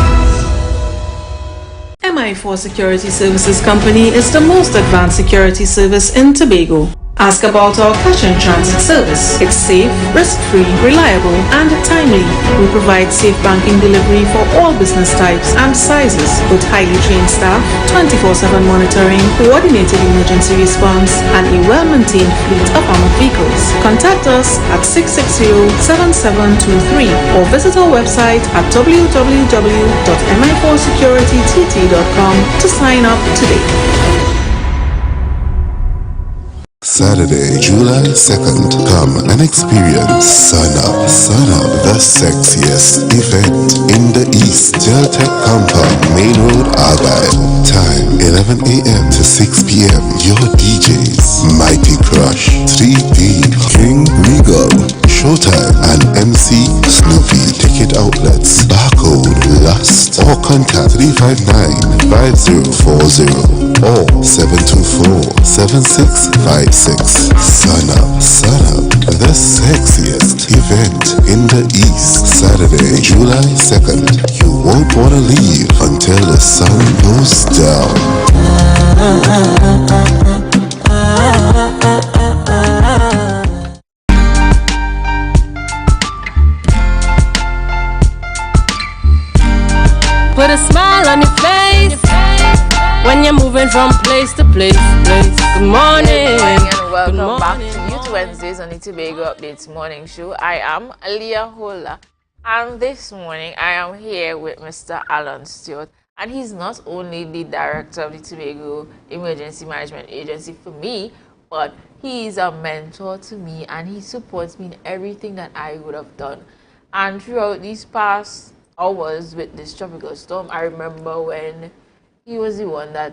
MI4 Security Services Company is the most advanced security service in Tobago. Ask about our cash and transit service. It's safe, risk-free, reliable, and timely. We provide safe banking delivery for all business types and sizes with highly trained staff, 24/7 monitoring, coordinated emergency response, and a well-maintained fleet of armored vehicles. Contact us at 660-7723 or visit our website at www.mi4securitytt.com to sign up today. Saturday, July 2nd, come and experience Sun Up, the sexiest event in the East. Deltec Compound, Main Road, Argyle. Time 11 a.m. to 6 p.m. Your DJs, Mighty Crush, 3D, King Regal, Showtime, and MC Snoopy. Ticket outlets, Barcode, Lust, or contact 359-5040 or 724-7656. Sun Up, the sexiest event in the East. Saturday, July 2nd. You won't want to leave until the sun goes down. Put a smile on your face when you're moving from place to place. Good morning. Good morning and welcome back to Youth Wednesdays on the Tobago Updates Morning Show. I am Aliyah Hola, and this morning I am here with Mr. Alan Stewart, and he's not only the director of the Tobago Emergency Management Agency for me, but he is a mentor to me and he supports me in everything that I would have done. And throughout these past hours with this tropical storm, I remember when he was the one that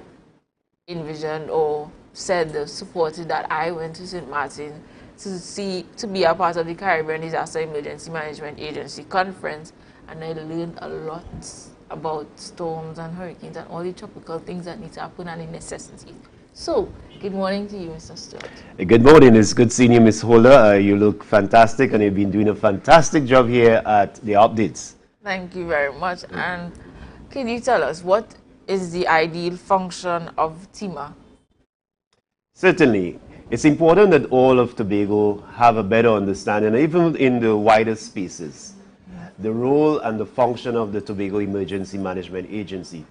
envisioned or said the supported that I went to St. Martin to be a part of the Caribbean Disaster Emergency Management Agency conference, and I learned a lot about storms and hurricanes and all the tropical things that need to happen and the necessities. So, good morning to you, Mr. Stewart. Good morning. It's good seeing you, Ms. Holder. You look fantastic, and you've been doing a fantastic job here at the updates. Thank you very much. And can you tell us what is the ideal function of TIMA? Certainly. It's important that all of Tobago have a better understanding, even in the wider spaces, the role and the function of the Tobago Emergency Management Agency.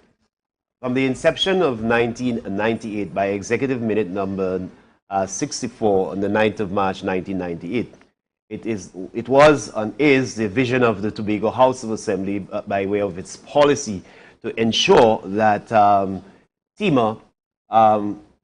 From the inception of 1998 by Executive Minute number 64 on the 9th of March 1998, it was and is the vision of the Tobago House of Assembly by way of its policy to ensure that TIMA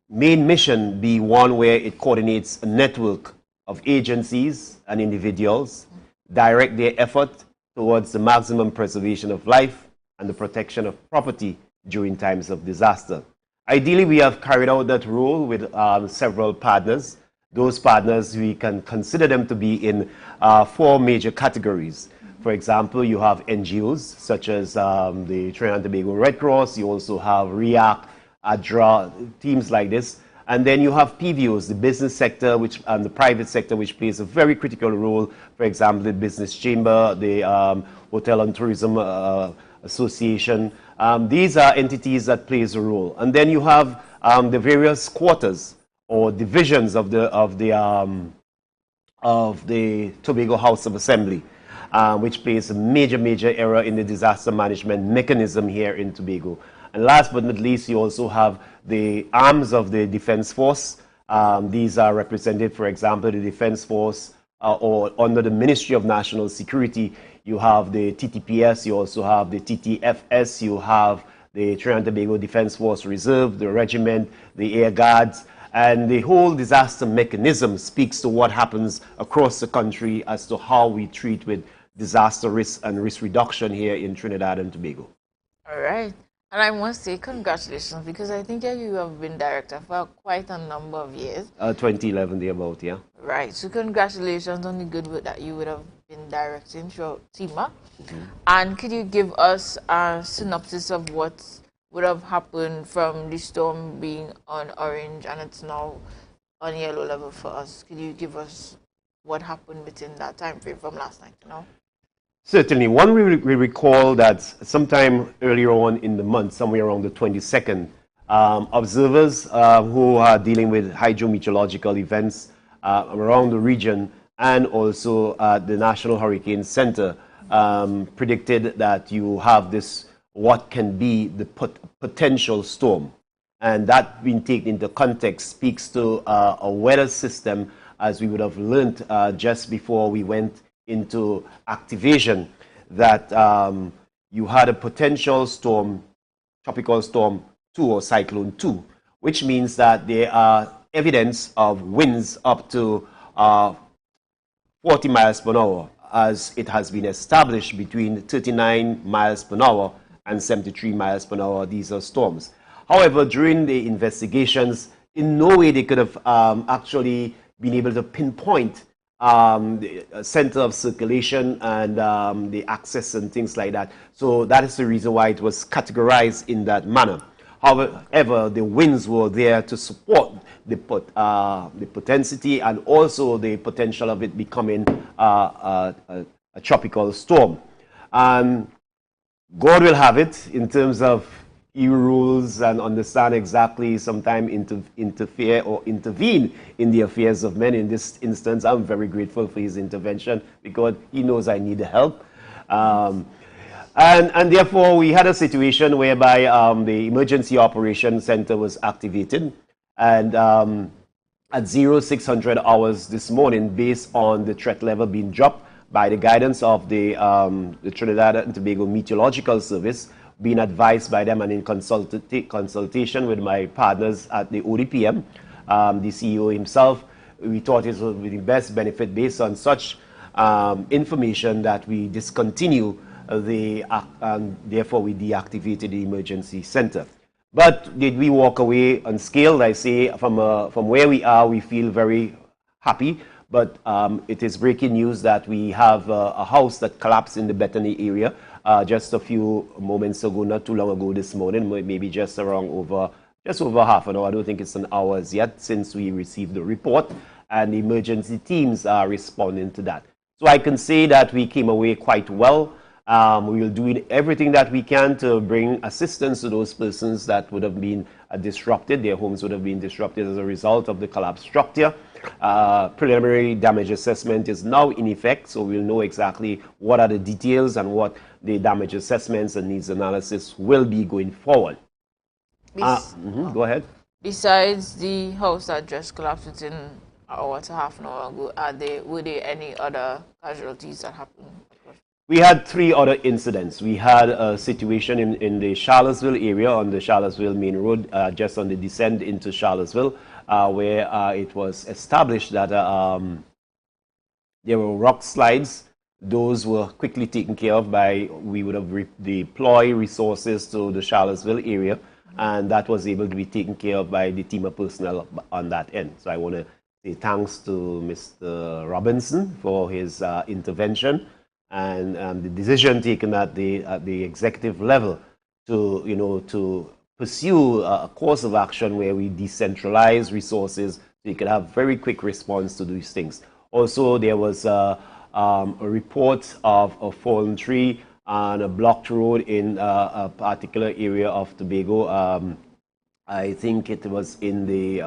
main mission be one where it coordinates a network of agencies and individuals, direct their effort towards the maximum preservation of life and the protection of property during times of disaster. Ideally, we have carried out that role with several partners. Those partners, we can consider them to be in 4 major categories. For example, you have NGOs such as the Trinidad and Tobago Red Cross. You also have REACT draw teams like this. And then you have PVOs, the business sector and the private sector, which plays a very critical role. For example, the business chamber, the Hotel and Tourism Association. These are entities that plays a role. And then you have the various quarters or divisions of the Tobago House of Assembly, which plays a major error in the disaster management mechanism here in Tobago. And last but not least, you also have the arms of the Defense Force. These are represented, for example, the Defense Force or under the Ministry of National Security. You have the TTPS, you also have the TTFS, you have the Trinidad and Tobago Defense Force Reserve, the regiment, the Air Guards, and the whole disaster mechanism speaks to what happens across the country as to how we treat with disaster risk and risk reduction here in Trinidad and Tobago. All right. And I must say congratulations, because I think you have been director for quite a number of years. 2011, thereabout, yeah. Right. So congratulations on the good work that you would have been directing throughout TIMA. And could you give us a synopsis of what would have happened from the storm being on orange and it's now on yellow level for us? Could you give us what happened within that time frame from last night to now? Certainly. One, we recall that sometime earlier on in the month, somewhere around the 22nd, observers who are dealing with hydrometeorological events around the region and also the National Hurricane Center predicted that you have this, what can be the potential storm. And that being taken into context speaks to a weather system, as we would have learned just before we went into activation, that you had a potential storm, tropical storm 2 or cyclone 2, which means that there are evidence of winds up to 40 miles per hour, as it has been established between 39 miles per hour and 73 miles per hour. These are storms. However, during the investigations, in no way they could have actually been able to pinpoint the center of circulation and the access and things like that. So that is the reason why it was categorized in that manner. However, the winds were there to support the potentiality and also the potential of it becoming a tropical storm. And God will have it in terms of EU rules and understand exactly, sometime interfere or intervene in the affairs of men. In this instance, I'm very grateful for his intervention because he knows I need help. And therefore, we had a situation whereby the Emergency Operations Center was activated. And at 0600 hours this morning, based on the threat level being dropped by the guidance of the Trinidad and Tobago Meteorological Service, being advised by them and in consultation with my partners at the ODPM, the CEO himself, we thought it would be the best benefit based on such information that we discontinue and therefore we deactivated the emergency center. But did we walk away unscathed? I say from where we are, we feel very happy. But it is breaking news that we have a house that collapsed in the Bethany area just a few moments ago, not too long ago this morning, maybe just over half an hour. I don't think it's an hour as yet since we received the report, and the emergency teams are responding to that. So I can say that we came away quite well. We will do everything that we can to bring assistance to those persons that would have been disrupted. Their homes would have been disrupted as a result of the collapsed structure. Preliminary damage assessment is now in effect, so we'll know exactly what are the details and what the damage assessments and needs analysis will be going forward. Go ahead. Besides the house that just collapsed within an hour to half an hour ago, were there any other casualties that happened? We had 3 other incidents. We had a situation in the Charlottesville area on the Charlottesville main road, just on the descent into Charlottesville, where it was established that there were rock slides. Those were quickly taken care of by, we would have deployed resources to the Charlottesville area, and that was able to be taken care of by the team of personnel on that end. So I want to say thanks to Mr. Robinson for his intervention and the decision taken at the executive level to pursue a course of action where we decentralize resources so you can have very quick response to these things. Also, there was a report of a fallen tree on a blocked road in a particular area of Tobago. I think it was in the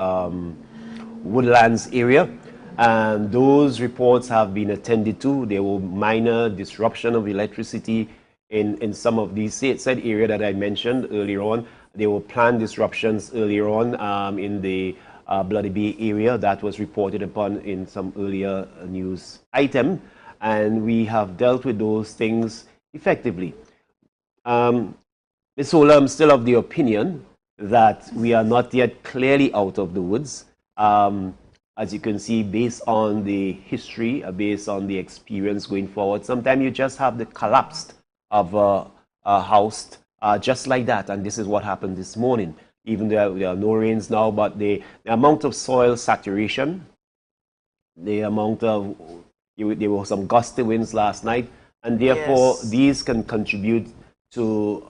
Woodlands area. And those reports have been attended to. There were minor disruption of electricity in some of these said area that I mentioned earlier on. There were planned disruptions earlier on in the Bloody Bay area that was reported upon in some earlier news item. And we have dealt with those things effectively. Ms. Ola, I'm still of the opinion that we are not yet clearly out of the woods. As you can see, based on the history, based on the experience going forward, sometimes you just have the collapse of a house just like that. And this is what happened this morning. Even though there are no rains now, but the amount of soil saturation, the amount of, there were some gusty winds last night, and therefore these can contribute to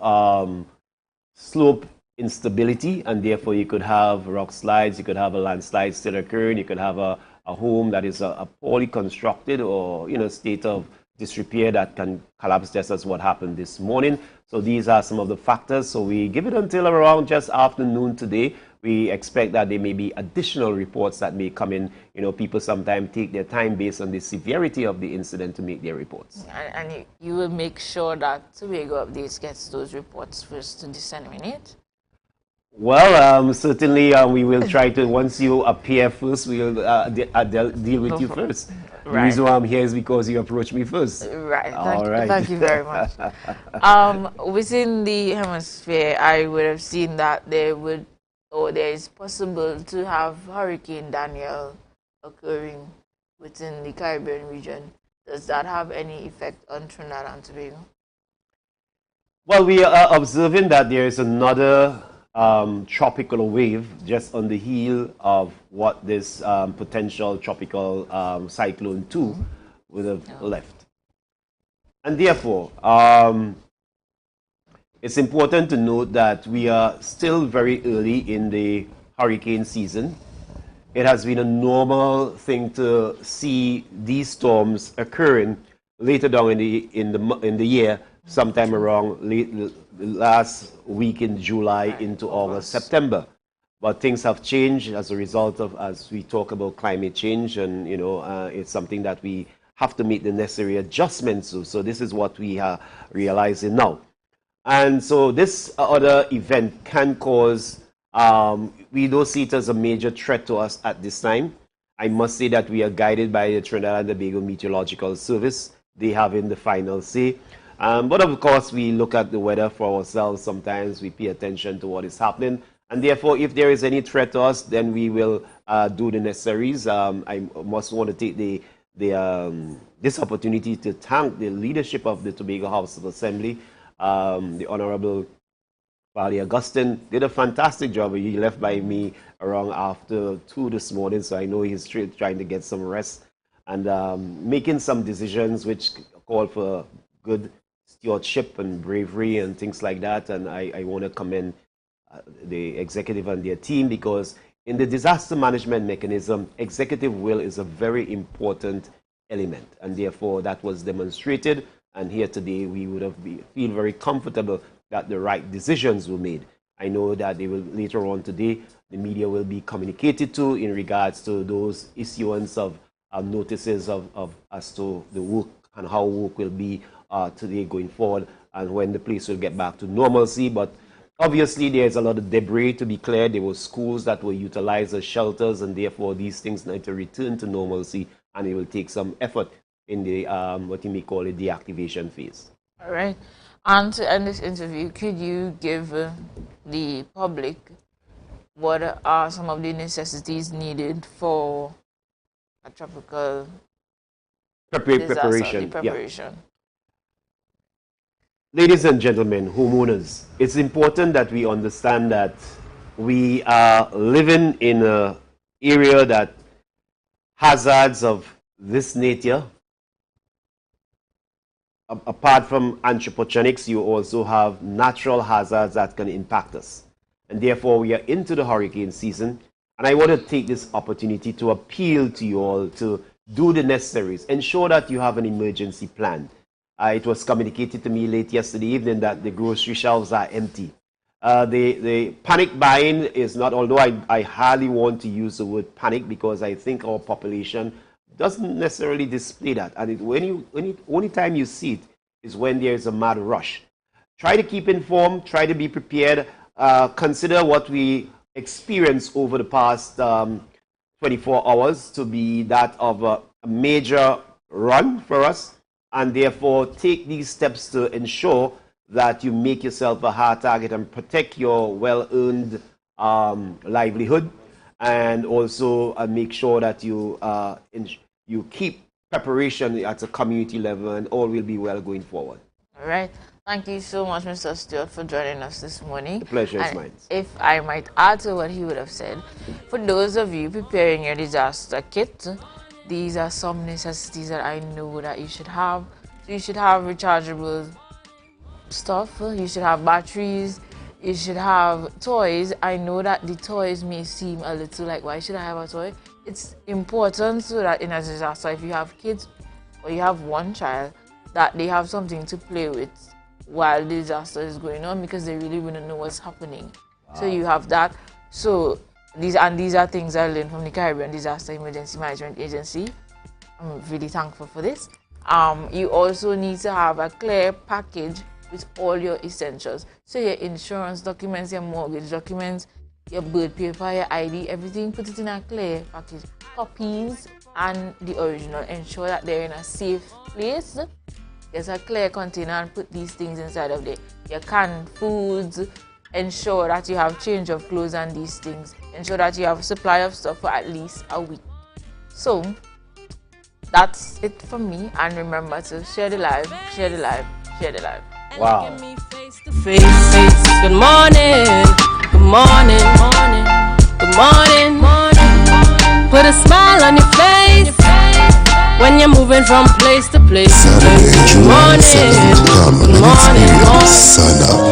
slope instability, and therefore you could have rock slides, you could have a landslide still occurring, you could have a home that is a poorly constructed or in a state of disrepair that can collapse, just as what happened this morning. So these are some of the factors. So we give it until around just afternoon today. We expect that there may be additional reports that may come in. You know, people sometimes take their time based on the severity of the incident to make their reports. And you will make sure that Tobago Updates gets those reports first to disseminate? Well, certainly we will try to, once you appear first, we'll deal with you first. Right. The reason why I'm here is because you approached me first. Right. All Thank you very much. Within the hemisphere, I would have seen that there is possible to have Hurricane Daniel occurring within the Caribbean region. Does that have any effect on Trinidad and Tobago? Well, we are observing that there is another tropical wave just on the heel of what this potential tropical cyclone 2 would have left. And therefore, it's important to note that we are still very early in the hurricane season. It has been a normal thing to see these storms occurring later down in the year, sometime around last week in July into August, September. But things have changed as a result of, as we talk about climate change, and you know, it's something that we have to make the necessary adjustments to. So this is what we are realizing now. And so this other event can cause, we don't see it as a major threat to us at this time. I must say that we are guided by the Trinidad and Tobago Meteorological Service. They have in the final say. But of course, we look at the weather for ourselves. Sometimes we pay attention to what is happening. And therefore, if there is any threat to us, then we will do the necessaries. I must want to take this opportunity to thank the leadership of the Tobago House of Assembly. The Honorable Fali Augustine did a fantastic job. He left by me around after 2 this morning, so I know he's trying to get some rest and making some decisions which call for good stewardship and bravery and things like that. And I want to commend the executive and their team, because in the disaster management mechanism, executive will is a very important element, and therefore that was demonstrated. And here today, we would feel very comfortable that the right decisions were made. I know that they will later on today, the media will be communicated to in regards to those issuance of notices of as to the work and how work will be today going forward, and when the place will get back to normalcy. But obviously, there's a lot of debris to be cleared. There were schools that were utilized as shelters, and therefore these things need to return to normalcy, and it will take some effort in the what you may call a deactivation phase. All right. And to end this interview, could you give the public what are some of the necessities needed for a tropical preparation? Preparation. Yeah. Ladies and gentlemen, homeowners, it's important that we understand that we are living in an area that hazards of this nature, apart from anthropogenics, you also have natural hazards that can impact us. and therefore we are into the hurricane season. And I want to take this opportunity to appeal to you all to do the necessaries. Ensure that you have an emergency plan. It was communicated to me late yesterday evening that the grocery shelves are empty. The panic buying is not, although I hardly want to use the word panic because I think our population doesn't necessarily display that. And only time you see it is when there is a mad rush. Try to keep informed, try to be prepared, consider what we experienced over the past 24 hours to be that of a major run for us, and therefore take these steps to ensure that you make yourself a hard target and protect your well-earned livelihood, and also make sure that you keep preparation at a community level, and all will be well going forward. All right. Thank you so much, Mr. Stewart, for joining us this morning. The pleasure is mine. If I might add to what he would have said, for those of you preparing your disaster kit, these are some necessities that I know that you should have. So you should have rechargeable stuff, you should have batteries, you should have toys. I know that the toys may seem a little like, why should I have a toy? It's important so that in a disaster, if you have kids or you have one child, that they have something to play with while the disaster is going on, because they really wouldn't know what's happening. Wow. So you have that. So these are things I learned from the Caribbean Disaster Emergency Management Agency. I'm really thankful for this. You also need to have a clear package with all your essentials. So your insurance documents, your mortgage documents, your birth paper, your ID, everything, put it in a clear package. Copies and the original. Ensure that they're in a safe place. Get a clear container and put these things inside of there. Your canned foods. Ensure that you have change of clothes and these things. Ensure that you have a supply of stuff for at least a week. So that's it from me. And remember to share the live, share the live, share the live. Wow. Face. Good morning. Good morning. Good morning. Put a smile on your face when you're moving from place to place. Saturday, July 7th, come and experience Sun Up,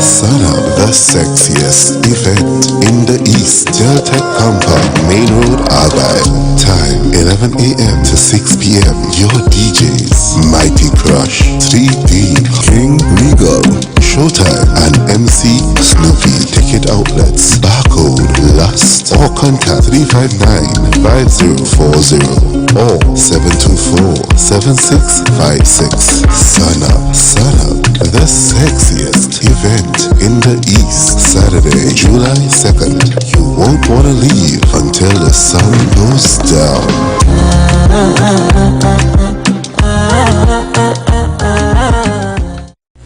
the sexiest event in the East. Deltec Compound, Main Road, Argyle. Time 11 a.m. to 6 p.m. Your DJs, Mighty Crush, 3D, King Regal, Showtime, and MC Snoopy. Ticket outlets, Barcode, Lust, or contact 359-5040 or 724-7656. Sun Up, the sexiest event in the East. Saturday, July 2nd. You won't want to leave until the sun goes down.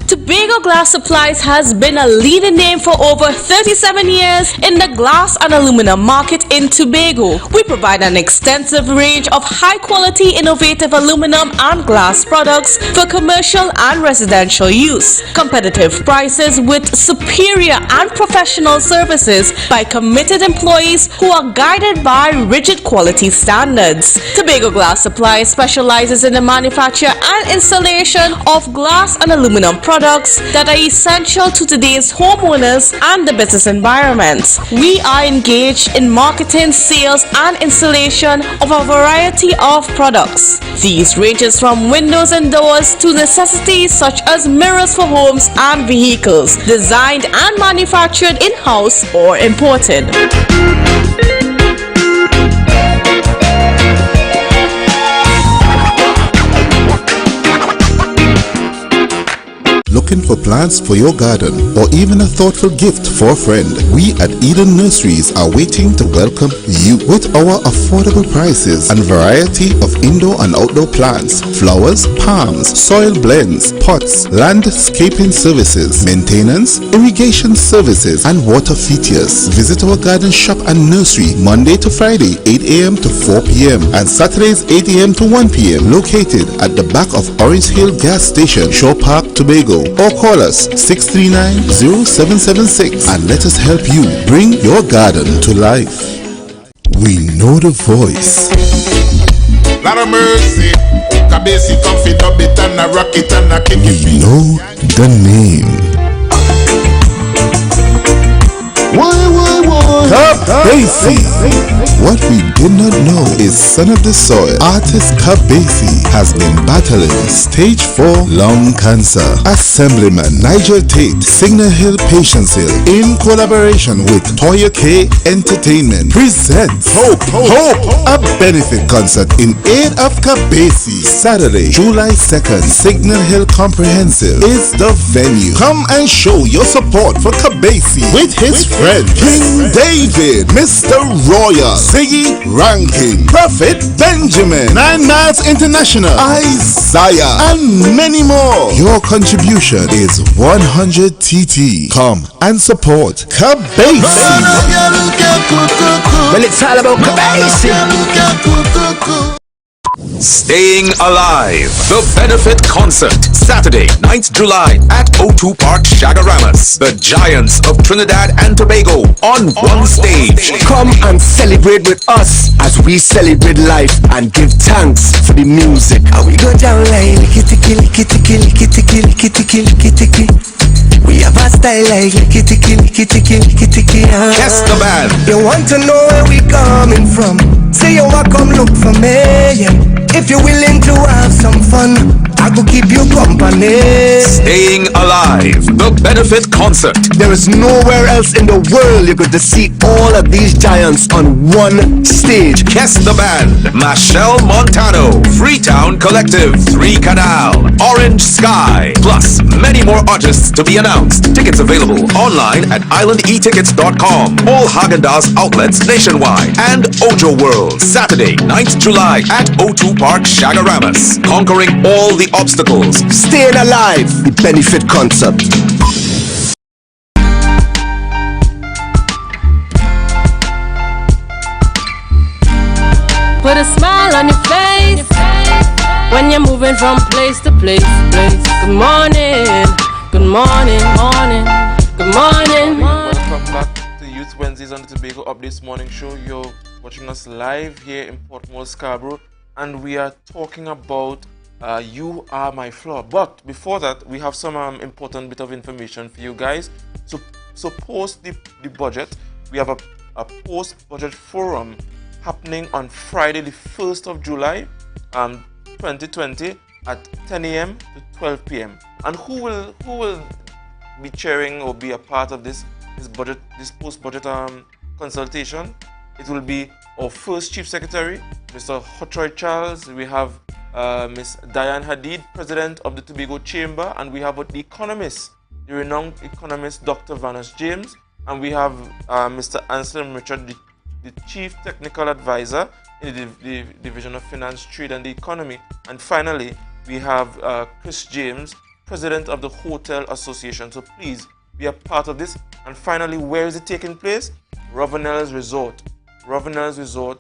Tobago Glass Supplies has been a leading name for over 37 years in the glass and aluminum market in Tobago. We provide an extensive range of high-quality, innovative aluminum and glass products for commercial and residential use. Competitive prices with superior and professional services by committed employees who are guided by rigid quality standards. Tobago Glass Supplies specializes in the manufacture and installation of glass and aluminum products that are essential to today's homeowners and the business environment. We are engaged in marketing, sales, and installation of a variety of products. These ranges from windows and doors to necessities such as mirrors for homes and vehicles, designed and manufactured in-house or imported. Looking for plants for your garden or even a thoughtful gift for a friend? We at Eden Nurseries are waiting to welcome you with our affordable prices and variety of indoor and outdoor plants, flowers, palms, soil blends, pots, landscaping services, maintenance, irrigation services, and water features. Visit our garden shop and nursery Monday to Friday 8 a.m. to 4 p.m. and Saturdays 8 a.m. to 1 p.m. located at the back of Orange Hill Gas Station, Shore Park, Tobago. Or call us 639-0776 and let us help you bring your garden to life. We know the voice. Lot of mercy. We know the name. Why Kabesi. What we did not know is son of the soil. Artist Kabesi has been battling stage 4 lung cancer. Assemblyman Nigel Tate, Signal Hill Patience Hill, in collaboration with Toya K Entertainment, presents Hope, a benefit concert in aid of Kabesi. Saturday, July 2nd, Signal Hill Comprehensive is the venue. Come and show your support for Kabesi with his friends King David, Mr. Royal, Ziggy Rankin, Prophet Benjamin, 9 Miles International, Isaiah, and many more. Your contribution is 100 TT. Come and support Kabesi. Well, it's all about Kabesi. Staying Alive, the benefit concert, Saturday, 9th July at O2 Park, Shagaramas. The Giants of Trinidad and Tobago on one stage. Come and celebrate with us as we celebrate life and give thanks for the music. And we go down like kitty kill, kitty kill, kitty kill, kitty kill, kitty kill. We have a style like kitty kill, kitty kill, kitty kill. Guess the band. You want to know where we coming from? Say you want come look for me. Yeah. If you're willing to have some fun, I go keep you company. Staying Alive, the benefit concert. There is nowhere else in the world you're going to see all of these giants on one stage. Guess the band. Machelle Montano, Freetown Collective, 3 Canal, Orange Sky, plus many more artists to be announced. Tickets available online at islandetickets.com. All Häagen-Dazs outlets nationwide. And Ojo World, Saturday, 9th July at O2 Park, Shagaramas. Conquering all the obstacles. Staying Alive, the benefit concert. Put a smile on your face when you're moving from place to place. Good morning, good morning, morning, good morning. Welcome back to Youth Wednesdays on the Tobago Updates Morning Show. You're watching us live here in Portmore, Scarborough, and we are talking about You Are My Flower. But before that, we have some important bit of information for you guys. So post the budget. We have a post-budget forum happening on Friday, the 1st of July, 2020 at 10 a.m. to 12 p.m. And who will be chairing or be a part of this post-budget consultation? It will be our first Chief Secretary, Mr. Hotroy Charles. We have Ms. Diane Hadid, President of the Tobago Chamber, and we have the economist, the renowned economist Dr. Vanus James, and we have Mr. Anselm Richard, the Chief Technical Advisor in the Division of Finance, Trade and the Economy. And finally, we have Chris James, President of the Hotel Association. So please be a part of this. And finally, where is it taking place? Ravenel's Resort. Ravenel's Resort,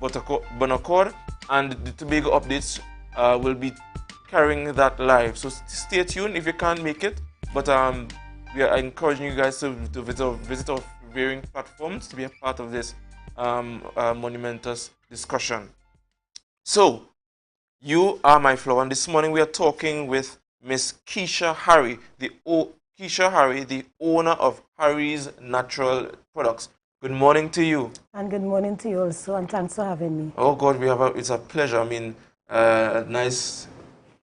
Bonaccord, and the Tobago Updates will be carrying that live. So stay tuned if you can't make it. But we are encouraging you guys to visit our varying platforms to be a part of this monumentous discussion. So, You Are My Flower, and this morning we are talking with Miss Keisha Harry, the owner of Harry's Natural Products. Good morning to you. And good morning to you also, and thanks for having me. Oh God, it's a pleasure. I mean, a nice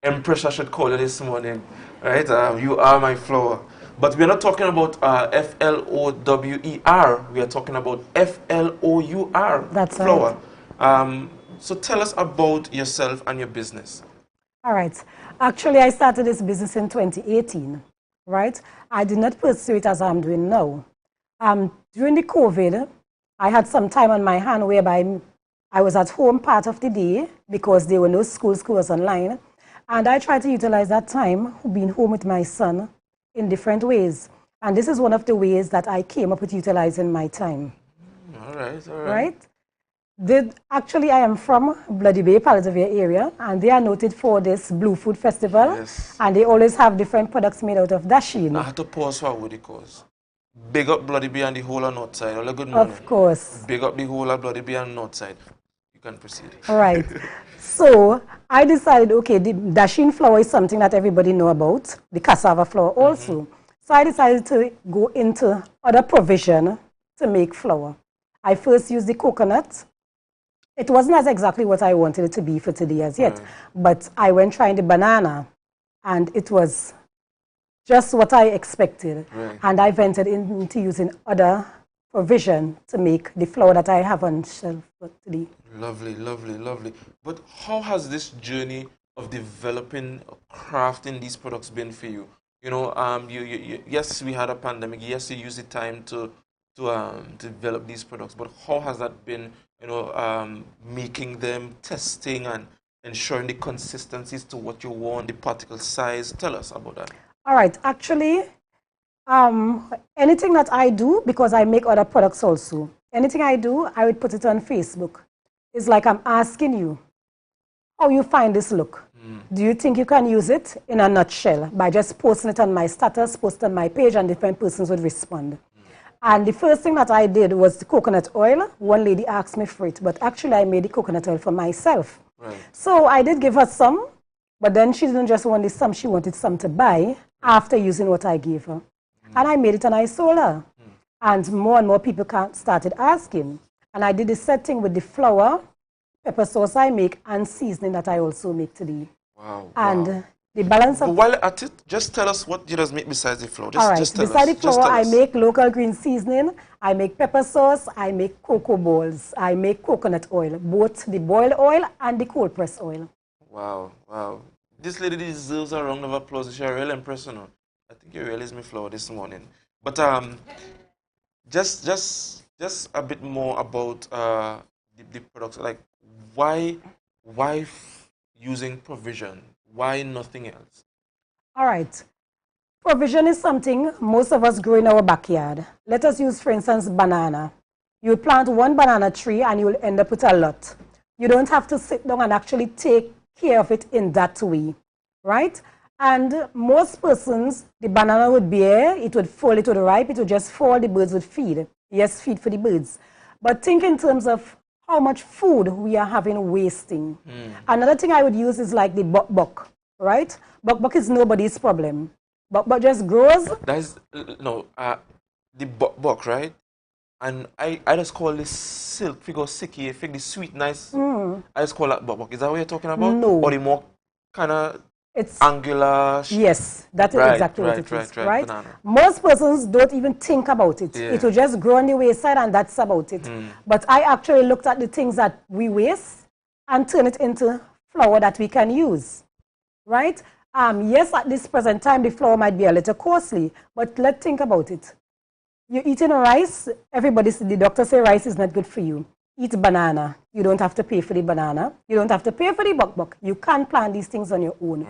empress, I should call it this morning, right? You Are My Flower. But we're not talking about Flower. We are talking about FLOUR. That's flower. Right. So tell us about yourself and your business. All right. Actually, I started this business in 2018, right? I did not pursue it as I'm doing now. During the COVID, I had some time on my hand whereby I was at home part of the day because there were no schools was online. And I tried to utilize that time being home with my son in different ways. And this is one of the ways that I came up with utilizing my time. All right. Right? Actually, I am from Bloody Bay, Palsavia area, and they are noted for this Blue Food Festival. Yes. And they always have different products made out of dasheen. I had to pause for a word because big up Bloody Bay and the whole of North Side. Hello, good morning. Of course. Big up the whole of Bloody Bay and North Side. You can proceed. All right. So I decided, okay, the dasheen flour is something that everybody know about, the cassava flour also. So I decided to go into other provision to make flour. I first used the coconut. It wasn't as exactly what I wanted it to be for today as yet, but I went trying the banana, and it was just what I expected. And I ventured into using other provision to make the flour that I have on shelf today. Lovely, lovely, lovely. But how has this journey of developing, crafting these products been for you? You know, yes, we had a pandemic. Yes, you used the time to develop these products. But how has that been? You know, making them, testing, and ensuring the consistencies to what you want, the particle size. Tell us about that. All right. Actually, anything that I do, because I make other products also, anything I do, I would put it on Facebook. It's like I'm asking you how you find this look. Do you think you can use it in a nutshell by just posting it on my status, post on my page, and different persons would respond? And the first thing that I did was the coconut oil. One lady asked me for it, but actually I made the coconut oil for myself. So I did give her some, but then she didn't just want the some, she wanted some to buy after using what I gave her. And I made it and I sold her. And more people started asking. And I did the setting with the flour, pepper sauce I make, and seasoning that I also make today. Wow. And the balance of... But while at it, just tell us what you does make besides the flour. Just, all right. just tell Besides us. the flour, I make local green seasoning, I make pepper sauce, I make cocoa balls, I make coconut oil, both the boiled oil and the cold press oil. Wow, wow. This lady deserves a round of applause. She's really impressive. I think you realized me flour this morning. But just a bit more about the products. Like, why using provision? Why nothing else? All right. Provision is something most of us grow in our backyard. Let us use, for instance, banana. You plant one banana tree and you'll end up with a lot. You don't have to sit down and actually take care of it in that way, right? And most persons, the banana would bear, it would fall, it would ripe, it would just fall, the birds would feed. Yes, feed for the birds. But think in terms of how much food we are having wasting. Another thing I would use is like the buck, right? Buck is nobody's problem. Buck just grows. That's, no, the buck, right? And I just call this silk figure sicky, the sweet, nice. I just call that buck. Is that what you're talking about? No. Or the more kind of angular? Yes, that is exactly what it is, right? Most persons don't even think about it. It will just grow on the wayside and that's about it. But I actually looked at the things that we waste and turn it into flour that we can use, right? Yes, at this present time, the flour might be a little costly, but let's think about it. You're eating rice, the doctor say rice is not good for you. Eat banana. You don't have to pay for the banana. You don't have to pay for the buck. You can't plant these things on your own.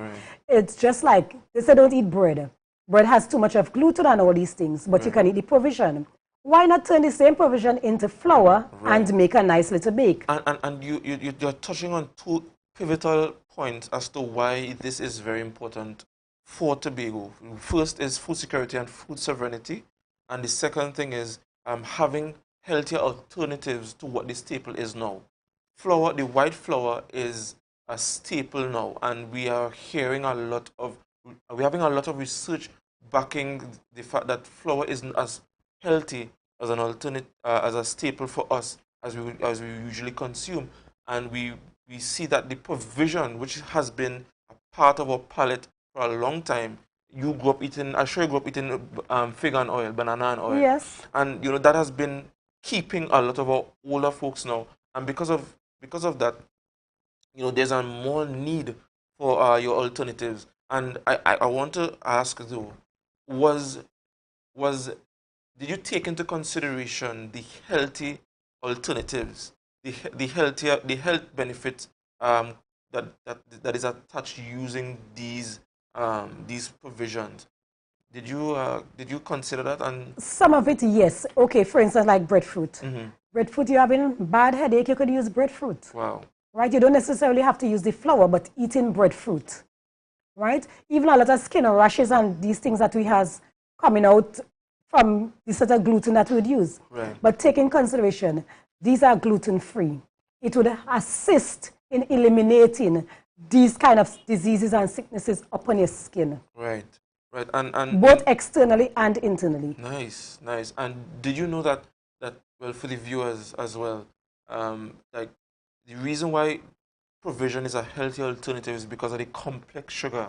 It's just like, they say don't eat bread. Bread has too much of gluten and all these things, but you can eat the provision. Why not turn the same provision into flour and make a nice little bake? And you're touching on two pivotal points as to why this is very important for Tobago. First is food security and food sovereignty. And the second thing is having healthier alternatives to what the staple is now. Flour, the white flour, is a staple now, and we are having a lot of research backing the fact that flour isn't as healthy as an alternate, as a staple for us as we usually consume, and we see that the provision, which has been a part of our palate for a long time. You grew up eating, I'm sure you grew up eating fig and oil, banana and oil. Yes. And you know that has been keeping a lot of our older folks now. And because of that, you know, there's a more need for your alternatives. And I want to ask though, did you take into consideration the healthy alternatives, the health benefits that is attached to using these provisions? Did you consider that? And some of it, yes. Okay, for instance, like breadfruit. Breadfruit, you're having bad headache, you could use breadfruit. Wow. Right? You don't necessarily have to use the flour, but eating breadfruit. Right? Even a lot of skin rashes and these things that we have coming out from the sort of gluten that we would use. Right. But take in consideration, these are gluten-free. It would assist in eliminating these kind of diseases and sicknesses upon your skin. Right. And both externally and internally. Nice. And did you know that well, for the viewers as well, like the reason why provision is a healthy alternative is because of the complex sugar.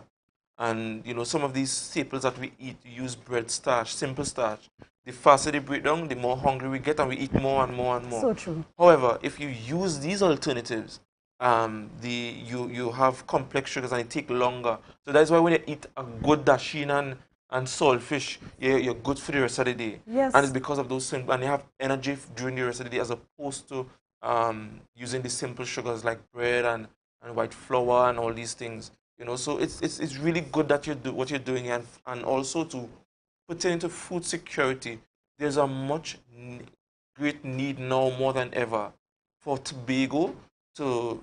And you know, some of these staples that we eat use bread starch, simple starch. The faster they break down, the more hungry we get, and we eat more and more and more. So true. However, if you use these alternatives, you have complex sugars and it take longer. So that's why when you eat a good dasheen and saltfish, you're good for the rest of the day. Yes. And it's because of those simple, and you have energy during the rest of the day, as opposed to using the simple sugars like bread and white flour and all these things. You know, so it's really good that you do what you're doing, and also to pertaining to food security. There's a great need now more than ever for Tobago to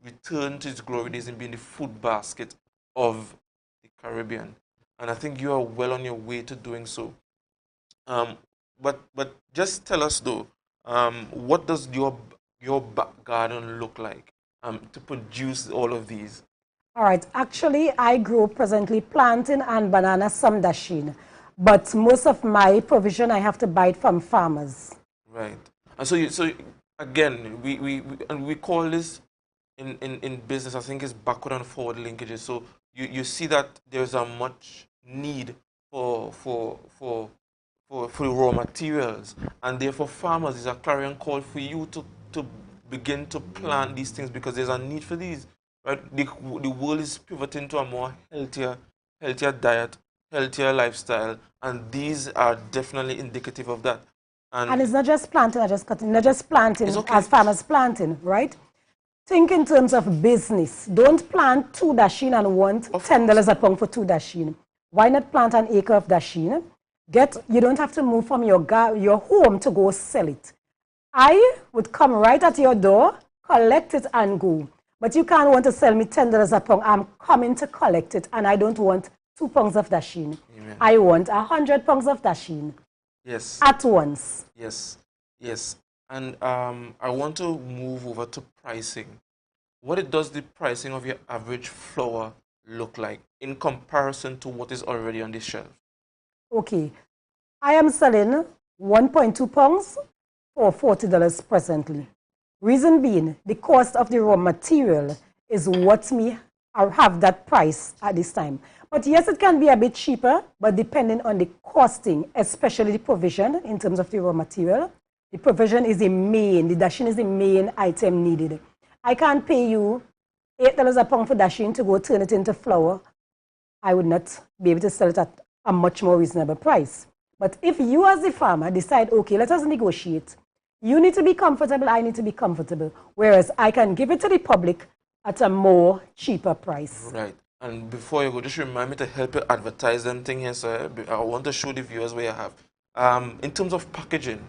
return to its glory days and being the food basket of the Caribbean. And I think you are well on your way to doing so. But just tell us though, what does your back garden look like to produce all of these? All right. Actually, I grow presently plantain and banana, some dasheen. But most of my provision, I have to buy it from farmers. Right. And so again, we call this in business, I think, is backward and forward linkages. So you see that there's a much need for raw materials, and therefore farmers is a clarion call for you to begin to plant these things, because there's a need for these. Right? The world is pivoting to a more healthier diet, healthier lifestyle, and these are definitely indicative of that. And it's not just planting, not just planting as farmers planting, right? Think in terms of business. Don't plant 2 dasheen and want $10 a pound for 2 dasheen. Why not plant an acre of dasheen? You don't have to move from your home to go sell it. I would come right at your door, collect it and go. But you can't want to sell me $10 a pound. I'm coming to collect it, and I don't want 2 pounds of dasheen. Amen. I want 100 pounds of dasheen. Yes. At once. Yes. Yes. And I want to move over to pricing. What does the pricing of your average flour look like in comparison to what is already on the shelf? Okay. I am selling 1.2 pounds for $40 presently. Reason being, the cost of the raw material is what me have that price at this time. But yes, it can be a bit cheaper, but depending on the costing, especially the provision in terms of the raw material, the provision is the dasheen is the main item needed. I can't pay you $8 a pound for dasheen to go turn it into flour. I would not be able to sell it at a much more reasonable price. But if you as the farmer decide, okay, let us negotiate. You need to be comfortable, I need to be comfortable. Whereas I can give it to the public at a more cheaper price. Right. And before you go, just remind me to help you advertise them thing here, sir. I want to show the viewers what you have. In terms of packaging,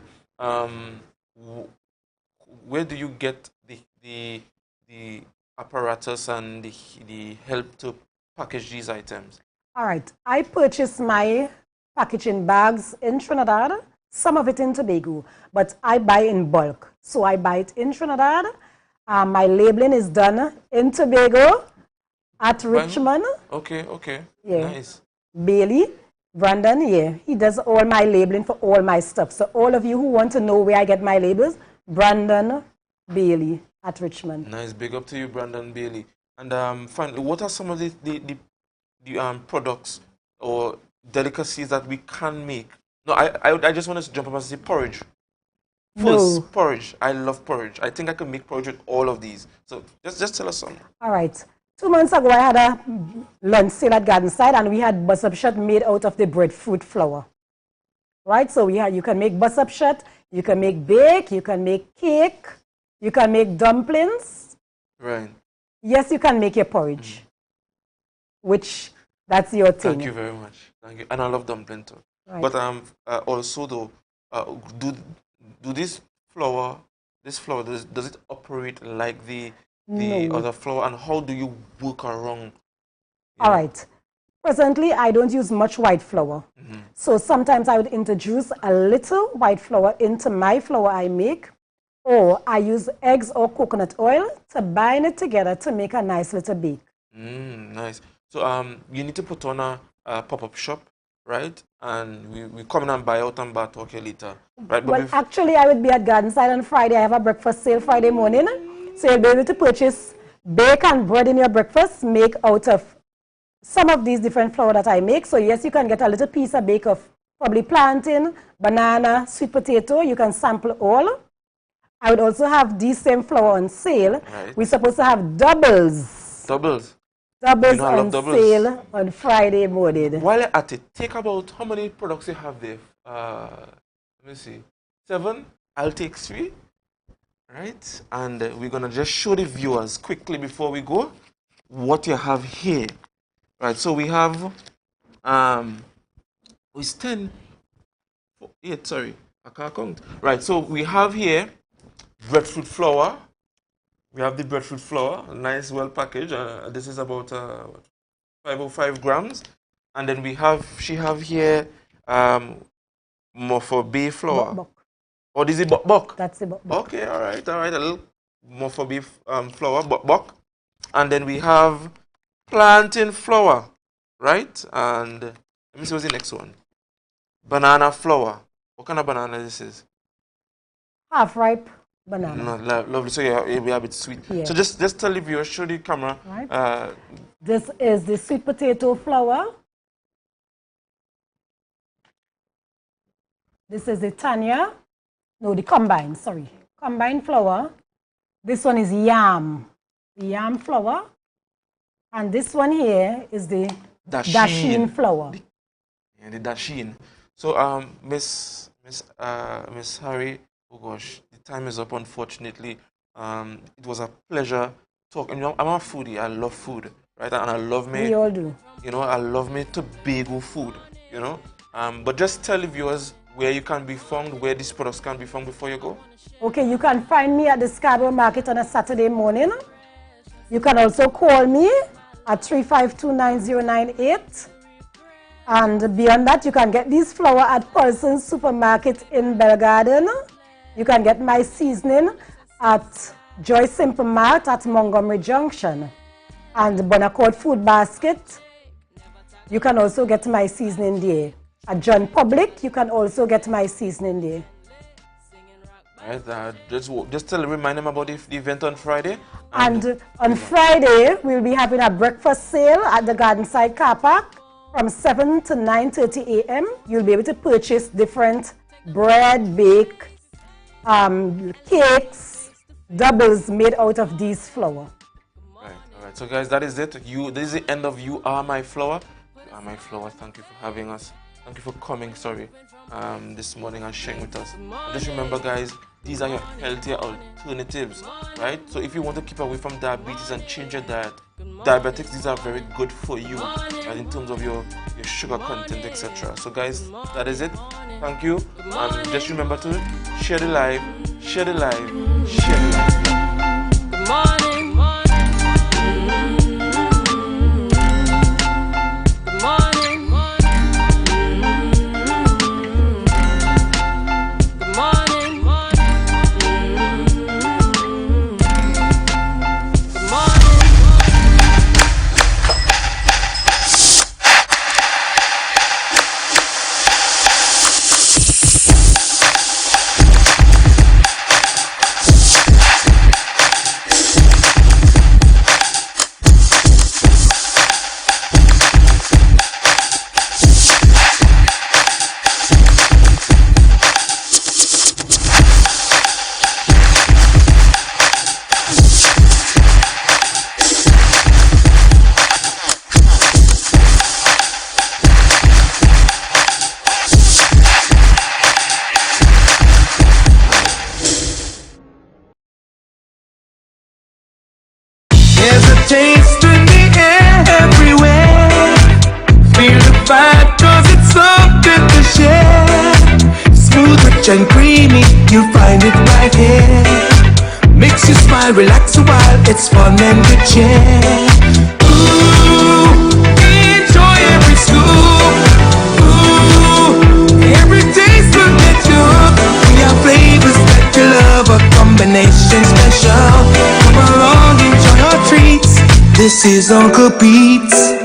where do you get the apparatus and the help to package these items? All right. I purchased my packaging bags in Trinidad, some of it in Tobago, but I buy in bulk. So I buy it in Trinidad. My labeling is done in Tobago at Richmond. Okay, okay. Yeah. Nice. Bailey, Brandon, yeah. He does all my labeling for all my stuff. So all of you who want to know where I get my labels, Brandon Bailey at Richmond. Nice. Big up to you, Brandon Bailey. And finally, what are some of the products or delicacies that we can make? No, I just want to jump up and say porridge. First, porridge. I love porridge. I think I can make porridge with all of these. So just tell us some. All right. 2 months ago, I had a lunch sale at Garden Side, and we had bus-up shot made out of the breadfruit flour. Right? So you can make bus-up shot, you can make bake, you can make cake, you can make dumplings. Right. Yes, you can make your porridge, which that's your thing. Thank you very much. Thank you. And I love dumpling too. Right. But also though, do this flour, does it operate like the other flour, and how do you work around? All right. Presently, I don't use much white flour. So sometimes I would introduce a little white flour into my flour I make, or I use eggs or coconut oil to bind it together to make a nice little bake. Nice. So you need to put on a pop-up shop right? And we come in and buy out and back talk later, right? But Well, actually, I would be at Garden Side on Friday. I have a breakfast sale Friday morning. So you'll be able to purchase bacon bread in your breakfast, make out of some of these different flour that I make. So yes, you can get a little piece of bake of probably plantain, banana, sweet potato. You can sample all. I would also have these same flour on sale. Right. We're supposed to have doubles. Doubles. Doubles You know I love on doubles. sale on Friday morning. While you're at it, take about how many products you have there. Let me see. 7. I'll take 3. Right? And we're gonna just show the viewers quickly before we go what you have here. Right, so we have it's 10 8, sorry, I can't count. Right, so we have here breadfruit flour. We have the breadfruit flour, nice, well packaged. This is about 505 grams. And then she have here more for bay flour. Bok. Oh, this is bok? That's the bok. Okay, all right. A little more for beef flour, bok. And then we have plantain flour, right? And let me see what's the next one. Banana flour. What kind of banana this is? Half ripe banana. No, lovely. So yeah, we have it sweet. Yeah. So just tell the viewers, show the camera. Right. This is the sweet potato flour. This is the Tanya. No, the combined, sorry. Combined flour. This one is yam. The yam flour. And this one here is the dasheen flour. Yeah, the dasheen. So Miss Harry, oh gosh, the time is up, unfortunately. It was a pleasure talking. You know, I'm a foodie. I love food, right? And I love me. We all do. You know, I love me Tobago food. You know, but just tell the viewers where you can be found, where these products can be found before you go. Okay, you can find me at the Scarborough Market on a Saturday morning. You can also call me at 3529098. And beyond that, you can get these flour at Paulson's Supermarket in Bell Garden. You can get my seasoning at Joy Simple Mart at Montgomery Junction. And Bonaccord Food Basket, you can also get my seasoning there. At John Public, you can also get my seasoning there. Right, just remind them about the event on Friday. And on Friday, we'll be having a breakfast sale at the Garden Side Car Park from 7 to 9:30 a.m. You'll be able to purchase different bread, bake, cakes, doubles made out of these flour. Right, all right. So guys, that is it. This is the end of You Are My Flour. You Are My Flour. Thank you for having us. Thank you for coming, this morning and sharing with us. And just remember, guys, these are your healthier alternatives, right? So if you want to keep away from diabetes and change your diet, diabetics, these are very good for you, right, in terms of your sugar content, etc. So guys, that is it. Thank you. And just remember to share the live, share the live, share the live. Good morning. Good morning. Taste in the air everywhere. Feel the vibe cause it's so good to share. Smooth, rich and creamy, you find it right here. Makes you smile, relax a while, it's fun and good share. Ooh, enjoy every scoop. Ooh, every taste will get you hooked. We have flavors that you love, a combination special. Come along, enjoy your treats. This is Uncle Pete's.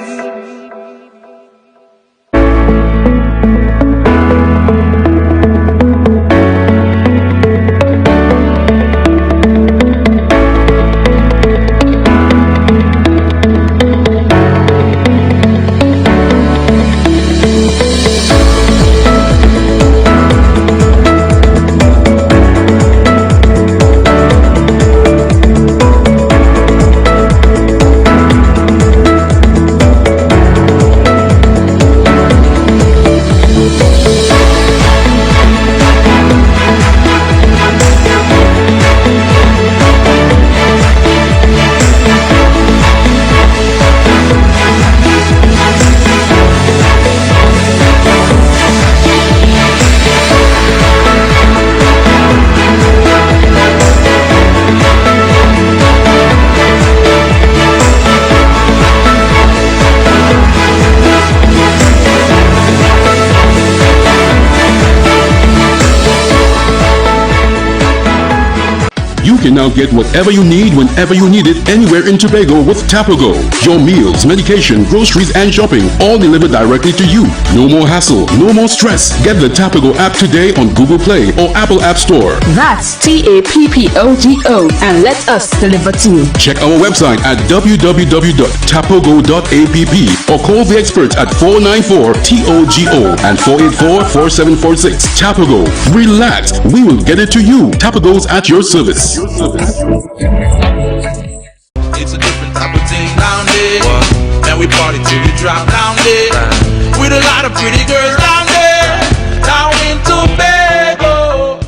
can now get whatever you need whenever you need it anywhere in Tobago with Tobago. Your meals, medication, groceries, and shopping all delivered directly to you. No more hassle, no more stress. Get the Tobago app today on Google Play or Apple App Store. That's TAPPOGO and let us deliver to you. Check our website at www.tapogo.app or call the experts at 494-TOGO and 484-4746. Tapago. Relax. We will get it to you. Tapago's at your service. It's a different type of thing down there. And we party till we drop down there. With a lot of pretty girls down there. Down in Tobago.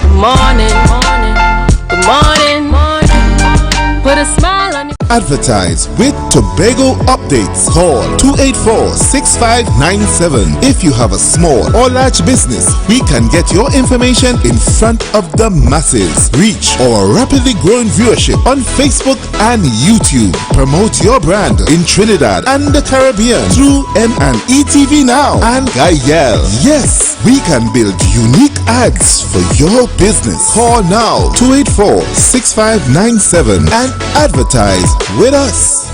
Good morning, good morning, put a smile on your Advertise with Tobago Updates. Call 284-6597. If you have a small or large business, we can get your information in front of the masses. Reach our rapidly growing viewership on Facebook and YouTube. Promote your brand in Trinidad and the Caribbean through M&E TV Now and Gayel. Yes, we can build unique ads for your business. Call now 284-6597 and advertise with us.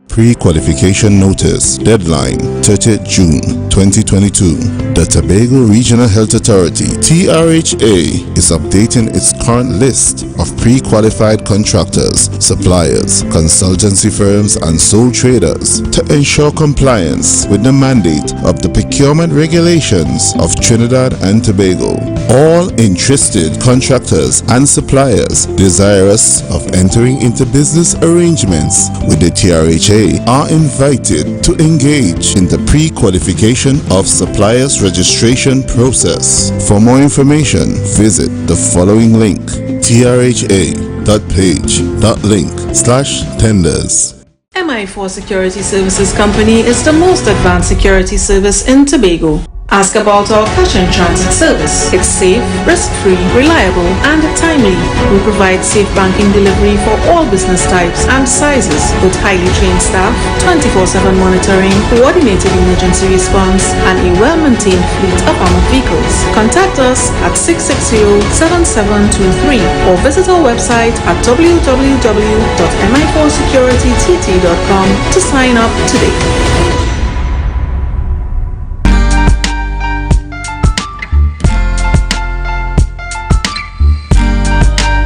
Pre-qualification notice deadline 30th June 2022. The Tobago Regional Health Authority (TRHA) is updating its current list of pre-qualified contractors, suppliers, consultancy firms and sole traders to ensure compliance with the mandate of the procurement regulations of Trinidad and Tobago. All interested contractors and suppliers desirous of entering into business arrangements with the TRHA are invited to engage in the pre-qualification of suppliers registration process. For more information, visit the following link: trha.page.link/tenders. MI4 Security Services Company is the most advanced security service in Tobago. Ask about our cash and transit service. It's safe, risk-free, reliable, and timely. We provide safe banking delivery for all business types and sizes with highly trained staff, 24/7 monitoring, coordinated emergency response, and a well-maintained fleet of armored vehicles. Contact us at 660-7723 or visit our website at www.mi4securitytt.com to sign up today.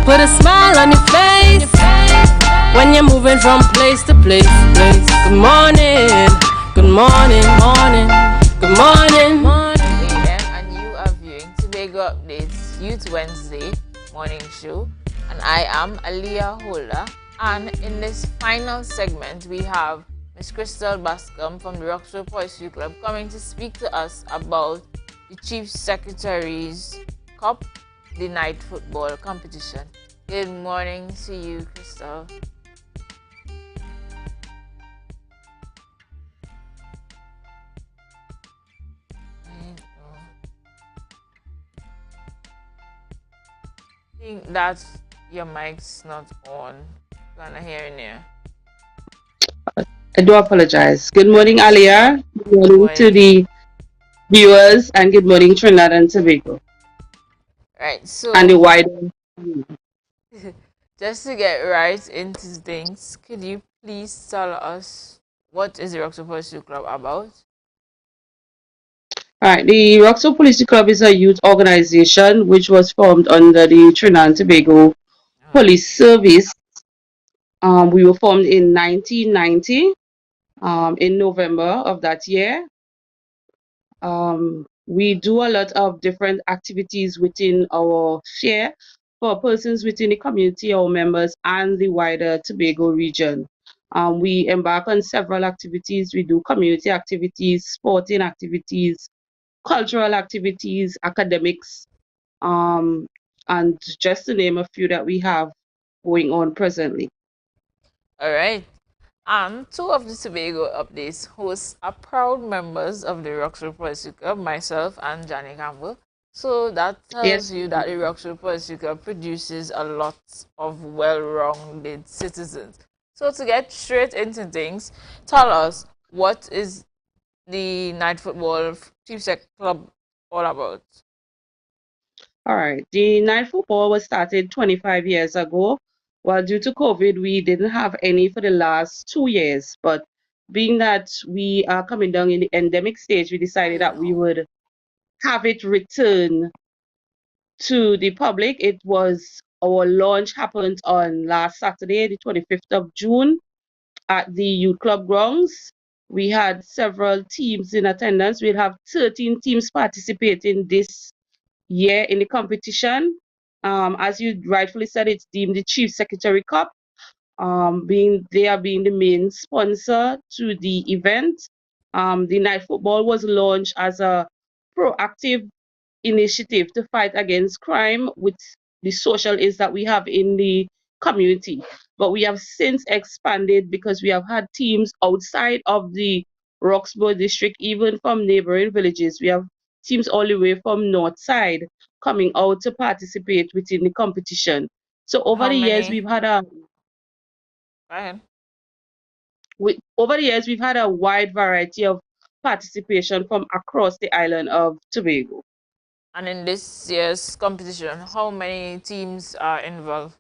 Put a smile on your face when you're moving from place to place. Good morning, good morning, morning, good morning. And you are viewing Tobago Updates Youth Wednesday morning show. And I am Aliyah Holder. And in this final segment, we have Miss Crystal Bascom from the Roxborough Poetry Club coming to speak to us about the Chief Secretary's Cup, the night football competition. Good morning to you, Crystal. I think that your mic's not on. Can I hear in here? I do apologize. Good morning, Alia. Good morning to the viewers, and good morning, Trinidad and Tobago. Right, so and the wider. just to get right into things, could you please tell us what is the Roxborough Poetry Club about? All right, the Roxborough Poetry Club is a youth organization which was formed under the Trinidad and Tobago Police Service. We were formed in 1990, in November of that year. We do a lot of different activities within our sphere for persons within the community, our members, and the wider Tobago region. We embark on several activities. We do community activities, sporting activities, cultural activities, academics, and just to name a few that we have going on presently. All right. Two of the Tobago Updates hosts are proud members of the Roxborough Poetry Club, myself and Johnny Campbell. So that tells you that the Roxborough Poetry Club produces a lot of well-rounded citizens. So to get straight into things, tell us, what is the night football team sec club all about? All right. The night football was started 25 years ago. Well, due to COVID, we didn't have any for the last 2 years. But being that we are coming down in the endemic stage, we decided that we would have it return to the public. It was our launch happened on last Saturday, the 25th of June, at the youth club grounds. We had several teams in attendance. We'll have 13 teams participating this year in the competition. As you rightfully said, it's deemed the Chief Secretary Cup. They are being the main sponsor to the event. The night football was launched as a proactive initiative to fight against crime with the social ills that we have in the community. But we have since expanded because we have had teams outside of the Roxborough district, even from neighboring villages. We have teams all the way from north side coming out to participate within the competition. So over How the years, many? we've had a Go ahead. over the years we've had a wide variety of participation from across the island of Tobago. And in this year's competition, how many teams are involved?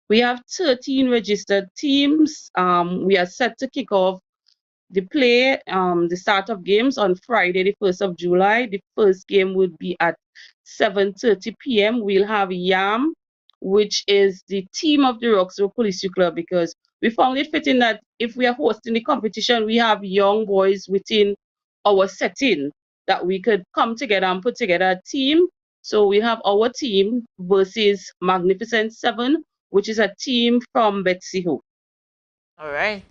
We have 13 registered teams. We are set to kick off the start of games on Friday, the 1st of July. The first game would be at 7:30 p.m. We'll have YAM, which is the team of the Roxborough Police Club, because we found it fitting that if we are hosting the competition, we have young boys within our setting that we could come together and put together a team. So we have our team versus Magnificent Seven, which is a team from Betsy Hope. All right.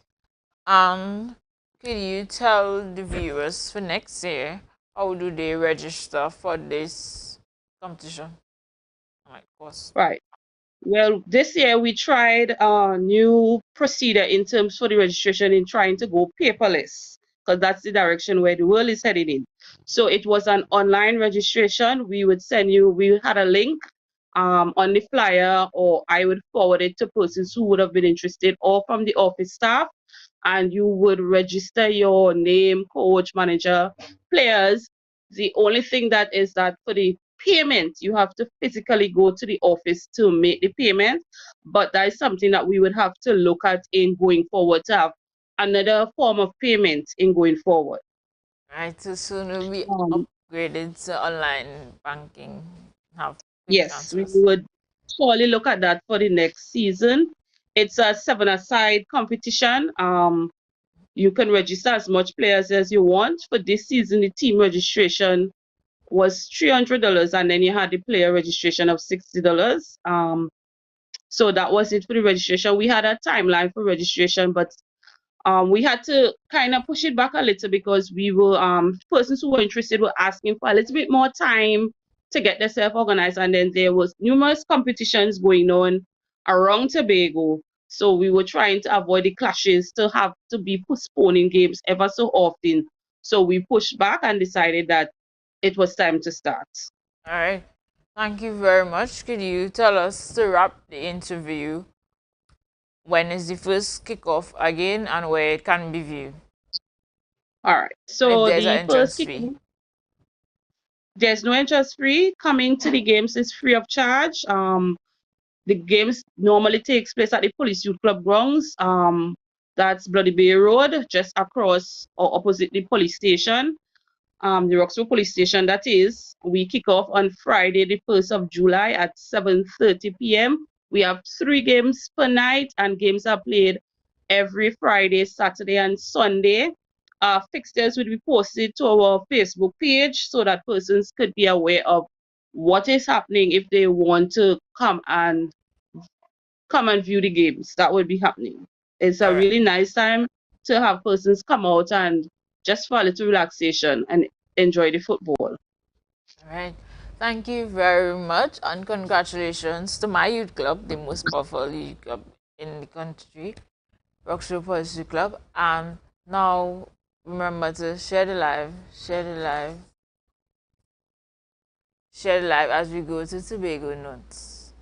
And could you tell the viewers for next year, how do they register for this competition? My course. Right. Well, this year we tried a new procedure in terms for the registration in trying to go paperless, because that's the direction where the world is heading in. So it was an online registration. We had a link on the flyer, or I would forward it to persons who would have been interested, or from the office staff, and you would register your name, coach, manager, players. The only thing that is that for the payment, you have to physically go to the office to make the payment. But that is something that we would have to look at in going forward, to have another form of payment in going forward. Right, so soon we'll be Um, upgraded to online banking, have quick yes, we transfers. would surely look at that for the next season. It's a seven-a-side competition. You can register as much players as you want. For this season, the team registration was $300, and then you had the player registration of $60. So that was it for the registration. We had a timeline for registration, but we had to kind of push it back a little because we were persons who were interested were asking for a little bit more time to get themselves organized, and then there was numerous competitions going on around Tobago. So we were trying to avoid the clashes to have to be postponing games ever so often. So we pushed back and decided that it was time to start. All right. Thank you very much. Could you tell us, to wrap the interview, when is the first kickoff again and where it can be viewed? All right. And if So there's an the first entrance fee? kickoff, there's no interest free. Coming to the games is free of charge. The games normally takes place at the Police Youth Club grounds. That's Bloody Bay Road, just across or opposite the police station. The Roxborough Police Station, that is. We kick off on Friday, the 1st of July at 7:30 p.m. We have 3 games per night, and games are played every Friday, Saturday, and Sunday. Fixtures will be posted to our Facebook page so that persons could be aware of what is happening if they want to come and view the games that will be happening. It's a really nice time to have persons come out and just for a little relaxation and enjoy the football. All right. Thank you very much, and congratulations to my youth club, the most powerful youth club in the country, Roxborough Police Club. And now remember to share the live, share the live, share the live as we go to Tobago Notes.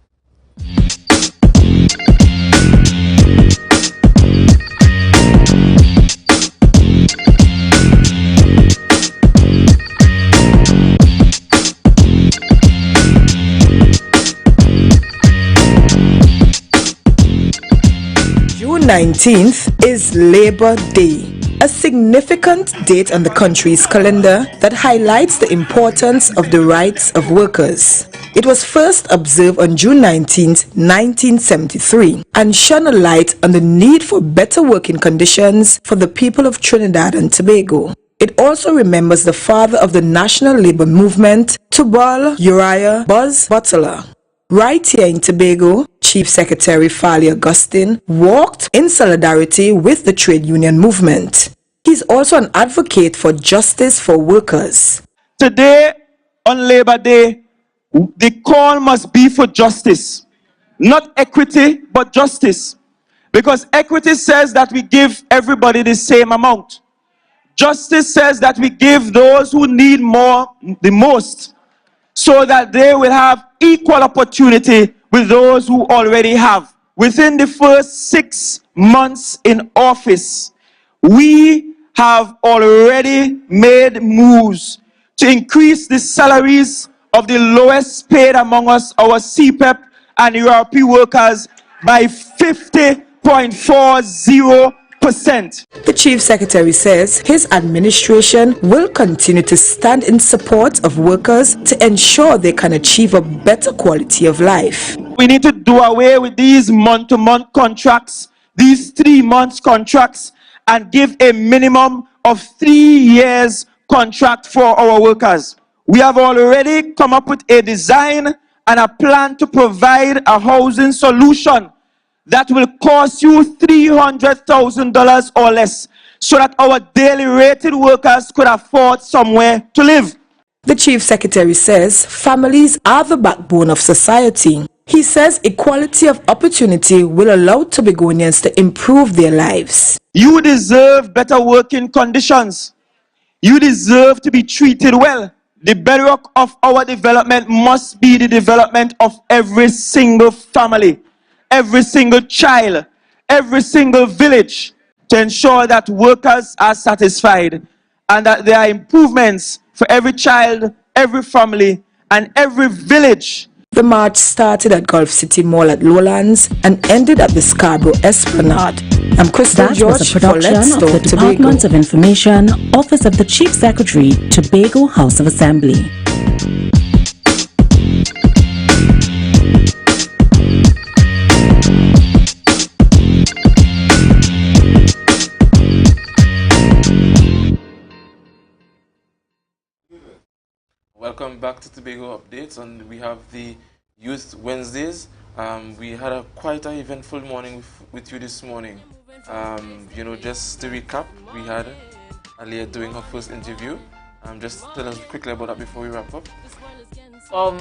19th is Labor Day, a significant date on the country's calendar that highlights the importance of the rights of workers. It was first observed on June 19, 1973, and shone a light on the need for better working conditions for the people of Trinidad and Tobago. It also remembers the father of the national labor movement, Tubal Uriah Buzz Butler. Right here in Tobago, Chief Secretary Fali Augustine walked in solidarity with the trade union movement. He's also an advocate for justice for workers. Today, on Labor Day, the call must be for justice. Not equity, but justice. Because equity says that we give everybody the same amount. Justice says that we give those who need more the most, so that they will have equal opportunity with those who already have. Within the first 6 months in office, we have already made moves to increase the salaries of the lowest paid among us, our CPEP and ERP workers, by 50.40%. The Chief Secretary says his administration will continue to stand in support of workers to ensure they can achieve a better quality of life. We need to do away with these month-to-month contracts, these 3 months contracts, and give a minimum of 3 years contract for our workers. We have already come up with a design and a plan to provide a housing solution that will cost you $300,000 or less, so that our daily rated workers could afford somewhere to live. The Chief Secretary says families are the backbone of society. He says equality of opportunity will allow Tobagonians to improve their lives. You deserve better working conditions. You deserve to be treated well. The bedrock of our development must be the development of every single family, every single child, every single village, to ensure that workers are satisfied and that there are improvements for every child, every family, and every village. The march started at Gulf City Mall at Lowlands and ended at the Scarborough Esplanade. I'm Crystal That George was a for production Let's of Talk the Tobago. Department of Information, Office of the Chief Secretary, Tobago House of Assembly. Welcome back to Tobago Updates, and we have the Youth Wednesdays. We had a quite an eventful morning with you this morning. You know, just to recap, we had Aliyah doing her first interview. Just tell us quickly about that before we wrap up.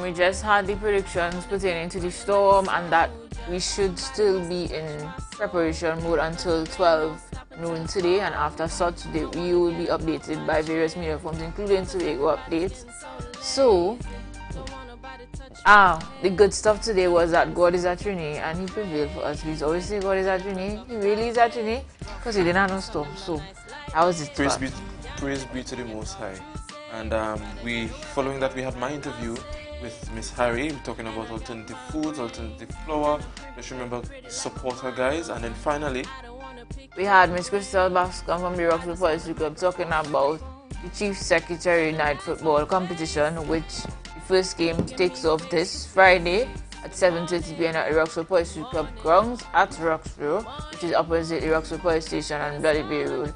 We just had the predictions pertaining to the storm, and that we should still be in preparation mode until 12 noon today, and after such we will be updated by various media forms, including Tobago Updates. So the good stuff today was that God is at Trini, and He prevailed for us. We always say God is at Trini. He really is at Trini, because He didn't have no storm. So that was it. Praise be to the Most High. And following that, we had my interview with Miss Harry. We're talking about alternative foods, alternative flour. Just remember, support her, guys. And then finally, we had Miss Crystal Bascom from the Rockville Forestry Club talking about the Chief Secretary Night Football Competition, which the first game takes off this Friday at 7:30 p.m. at the Rockville Forestry Club grounds at Roxborough, which is opposite the Roxborough Police Station on Bloody Bay Road.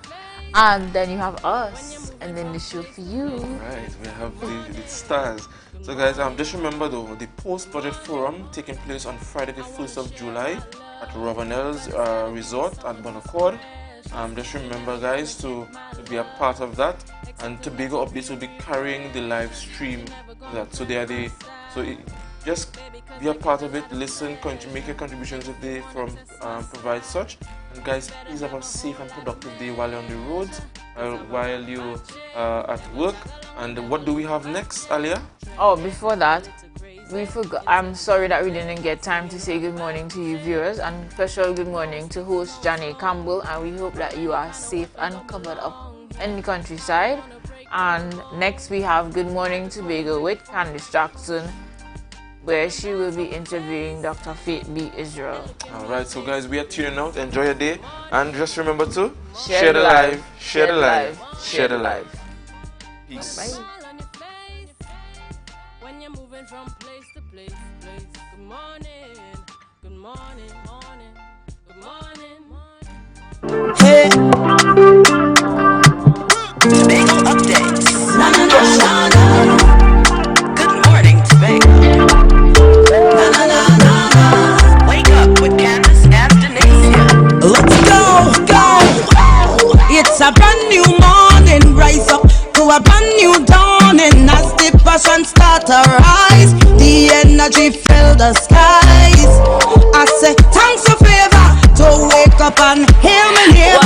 And then you have us, and then the show for you. Right, we have the stars. So guys, just remember though, the post-budget forum taking place on Friday the 1st of July at Ravenel's Resort at Bonaccord. Just remember, guys, to be a part of that, and Tobago Updates will be carrying the live stream of that. So just be a part of it. Listen, make your contributions if they provide such. And guys, please have a safe and productive day while you're on the roads, while you're at work. And what do we have next, Alia? Oh, before that, we forgot. I'm sorry that we didn't get time to say good morning to you viewers, and special good morning to host Johnny Campbell, and we hope that you are safe and covered up in the countryside. And next we have Good Morning Tobago with Candice Jackson, where she will be interviewing Dr. Faith B. Israel. Alright, so guys, we are tuning out. Enjoy your day. And just remember to share the live, share the live, share the live. Peace. Peace. When you're moving from place to place. Good morning, good morning, good morning. Hey, Tobago updates. Na na na na na. Good morning, Tobago. Na na na na na. Wake up with Candace and Denicia. Let's go, go. It's a brand new morning. Rise up to a brand new dawning. As the passion start to rise, the energy fill the skies. I say thanks for favor to wake up and hear me near.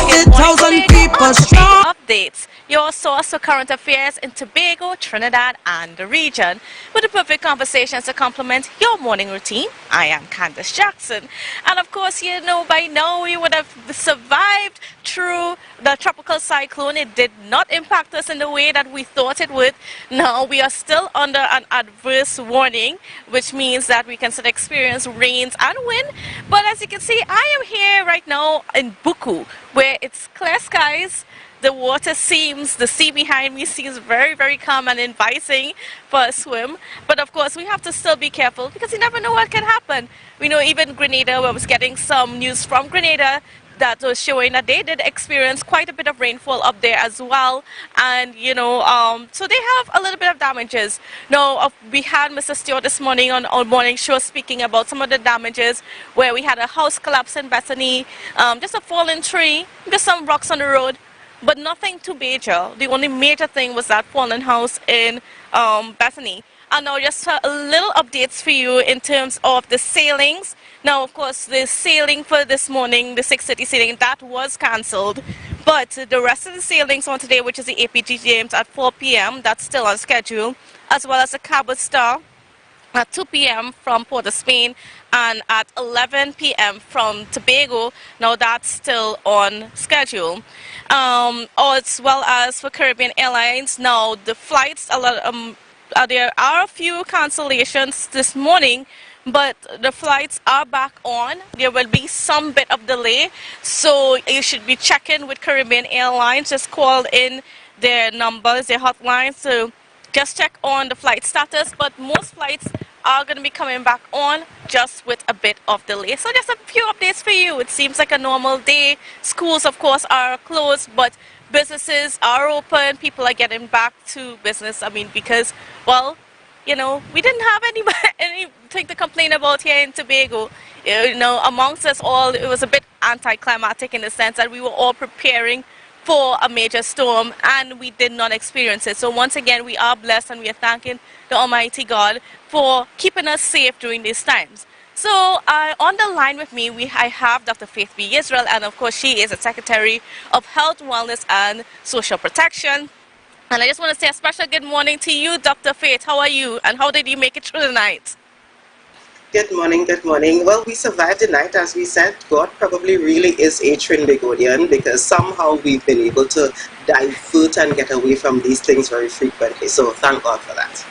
60,000 people strong. Updates, your source for current affairs in Tobago, Trinidad, and the region, with the perfect conversations to complement your morning routine. I am Candace Jackson, and of course, you know by now we would have survived through the tropical cyclone. It did not impact us in the way that we thought it would. Now we are still under an adverse warning, which means that we can still experience rains and wind. But as you can see, I am here right now in Buku, where it's clear skies. The water seems, the sea behind me seems very, very calm and inviting for a swim. But of course, we have to still be careful because you never know what can happen. We know even Grenada, I was getting some news from Grenada that was showing that they did experience quite a bit of rainfall up there as well. And, you know, so they have a little bit of damages. Now, we had Mr. Stewart this morning on our morning show speaking about some of the damages where we had a house collapse in Bethany, just a fallen tree, just some rocks on the road. But nothing too major. The only major thing was that fallen house in Bethany. And now just a little updates for you in terms of the sailings. Now, of course, the sailing for this morning, the 6:30 sailing, that was cancelled. But the rest of the sailings on today, which is the APG James at 4 p.m., that's still on schedule, as well as the Cabo Star at 2 p.m. from Port of Spain and at 11 p.m. from Tobago. Now that's still on schedule. As well as for Caribbean Airlines, now the flights, there are a few cancellations this morning, but the flights are back on. There will be some bit of delay, so you should be checking with Caribbean Airlines. Just call in their numbers, their hotlines, so just check on the flight status. But most flights are going to be coming back on, just with a bit of delay. So just a few updates for you. It seems like a normal day. Schools, of course, are closed, but businesses are open. People are getting back to business. I mean, because, well, you know, we didn't have anything to complain about here in Tobago. You know, amongst us all, it was a bit anticlimactic in the sense that we were all preparing for a major storm and we did not experience it. So once again, we are blessed and we are thanking the Almighty God for keeping us safe during these times. So on the line with me, I have Dr. Faith B. Israel, and of course she is the Secretary of Health, Wellness and Social Protection. And I just want to say a special good morning to you, Dr. Faith. How are you and how did you make it through the night? Good morning, good morning. Well, we survived the night, as we said. God probably really is a Trinbagonian because somehow we've been able to divert and get away from these things very frequently. So thank God for that.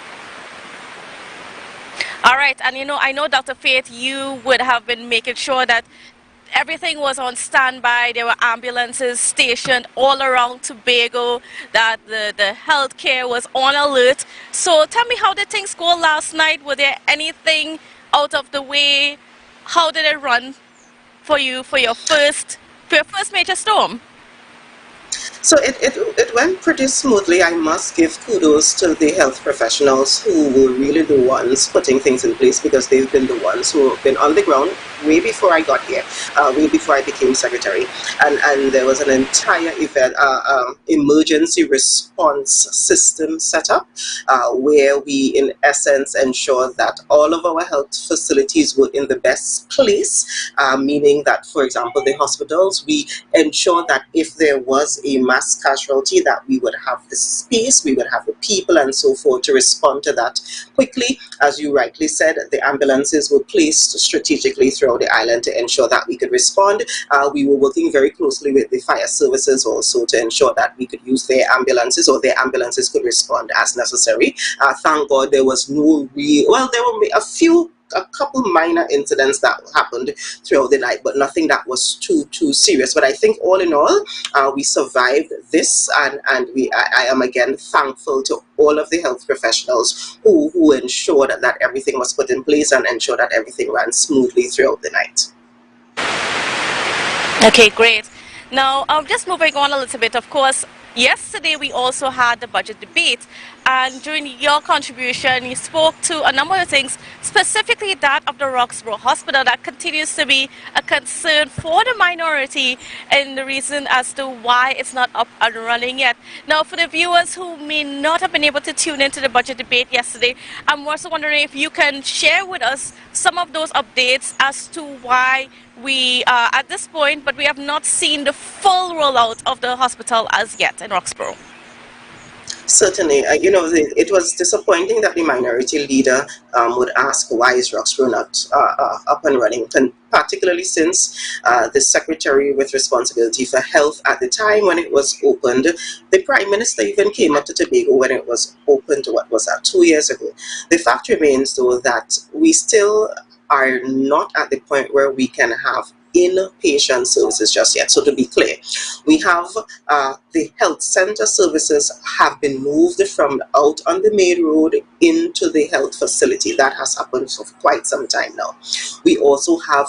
All right, and you know, I know, Dr. Faith, you would have been making sure that everything was on standby. There were ambulances stationed all around Tobago, that the healthcare was on alert. So tell me, how did things go last night? Were there anything out of the way? How did it run for you for your first major storm? So it went pretty smoothly. I must give kudos to the health professionals who were really the ones putting things in place because they've been the ones who have been on the ground way before I got here, way before I became secretary. And there was an entire event, emergency response system set up where we, in essence, ensured that all of our health facilities were in the best place, meaning that, for example, the hospitals, we ensured that if there was a mass casualty, that we would have the space, we would have the people and so forth to respond to that quickly. As you rightly said, the ambulances were placed strategically throughout the island to ensure that we could respond. We were working very closely with the fire services also to ensure that we could use their ambulances, or their ambulances could respond as necessary. Thank God there was no real, well, there were a couple minor incidents that happened throughout the night, but nothing that was too serious. But I think all in all, we survived this, and I am again thankful to all of the health professionals who ensured that everything was put in place and ensured that everything ran smoothly throughout the night. Okay, great. Now, just moving on a little bit, of course, yesterday we also had the budget debate, and during your contribution you spoke to a number of things, specifically that of the Roxborough Hospital that continues to be a concern for the minority, and the reason as to why it's not up and running yet. Now, for the viewers who may not have been able to tune into the budget debate yesterday, I'm also wondering if you can share with us some of those updates as to why we are at this point, but we have not seen the full rollout of the hospital as yet in Roxborough. Certainly, it was disappointing that the minority leader would ask why is Roxborough not up and running, particularly since the secretary with responsibility for health at the time when it was opened, the Prime Minister even came up to Tobago when it was opened, what was that, 2 years ago. The fact remains, though, that we still are not at the point where we can have inpatient services just yet. So to be clear, we have the health center services have been moved from out on the main road into the health facility. That has happened for quite some time now. We also have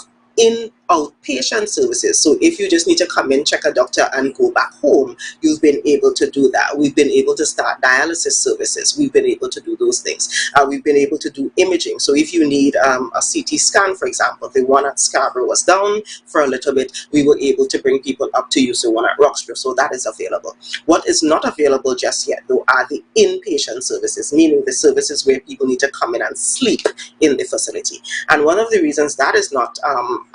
outpatient services. So if you just need to come in, check a doctor and go back home, you've been able to do that. We've been able to start dialysis services. We've been able to do those things. We've been able to do imaging. So if you need a CT scan, for example, the one at Scarborough was down for a little bit, we were able to bring people up to use the one at Roxborough. So that is available. What is not available just yet, though, are the inpatient services, meaning the services where people need to come in and sleep in the facility. And one of the reasons that is not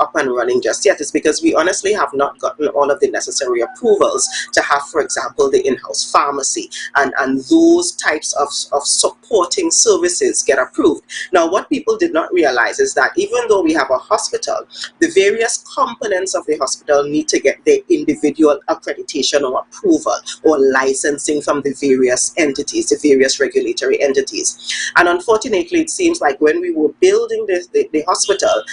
up and running just yet is because we honestly have not gotten all of the necessary approvals to have, for example, the in-house pharmacy and those types of supporting services get approved. Now, what people did not realize is that even though we have a hospital, the various components of the hospital need to get their individual accreditation or approval or licensing from the various entities, the various regulatory entities. And unfortunately, it seems like when we were building the hospital,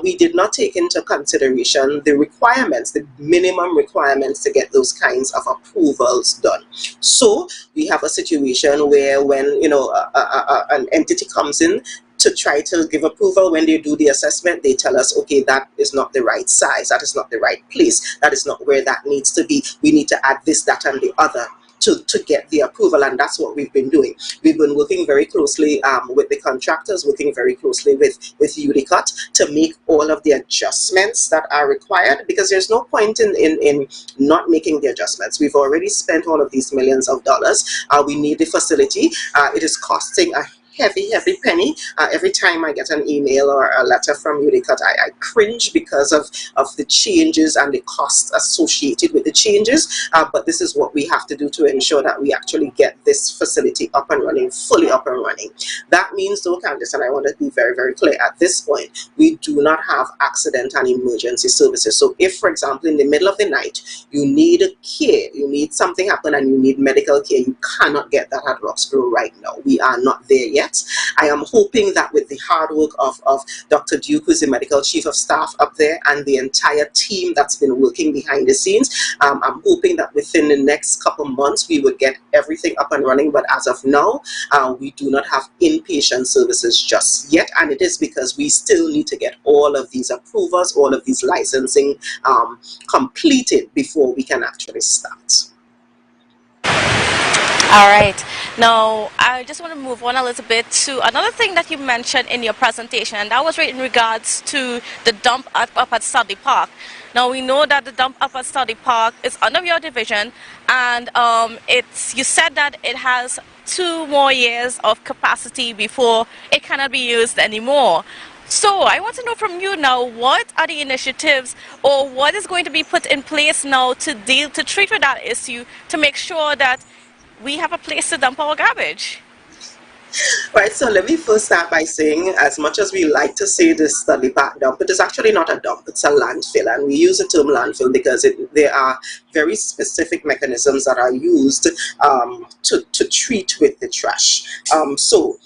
we did not take into consideration the requirements, the minimum requirements to get those kinds of approvals done. So we have a situation where when an entity comes in to try to give approval, when they do the assessment, they tell us, okay, that is not the right size, that is not the right place, that is not where that needs to be. We need to add this, that, and the other to get the approval, and that's what we've been doing. We've been working very closely with the contractors, working very closely with UDICOT to make all of the adjustments that are required, because there's no point in not making the adjustments. We've already spent all of these millions of dollars. We need the facility. It is costing a heavy penny. Every time I get an email or a letter from UDICOT, I cringe because of the changes and the costs associated with the changes. But this is what we have to do to ensure that we actually get this facility up and running, fully up and running. That means, though, Candice, and I want to be very, very clear, at this point, we do not have accident and emergency services. So if, for example, in the middle of the night, you need care, you need something happen and you need medical care, you cannot get that at Roxborough right now. We are not there yet. I am hoping that with the hard work of Dr. Duke, who's the medical chief of staff up there, and the entire team that's been working behind the scenes, I'm hoping that within the next couple months we would get everything up and running. But as of now, we do not have inpatient services just yet, and it is because we still need to get all of these approvals, all of these licensing completed before we can actually start. All right. Now, I just want to move on a little bit to another thing that you mentioned in your presentation, and that was right in regards to the dump up at Study Park. Now, we know that the dump up at Study Park is under your division, and you said that it has 2 more years of capacity before it cannot be used anymore. So I want to know from you now, what are the initiatives or what is going to be put in place now to treat with that issue, to make sure that we have a place to dump our garbage? Right, so let me first start by saying, as much as we like to say this study back dump, it is actually not a dump, it's a landfill. And we use the term landfill because there are very specific mechanisms that are used to treat with the trash. So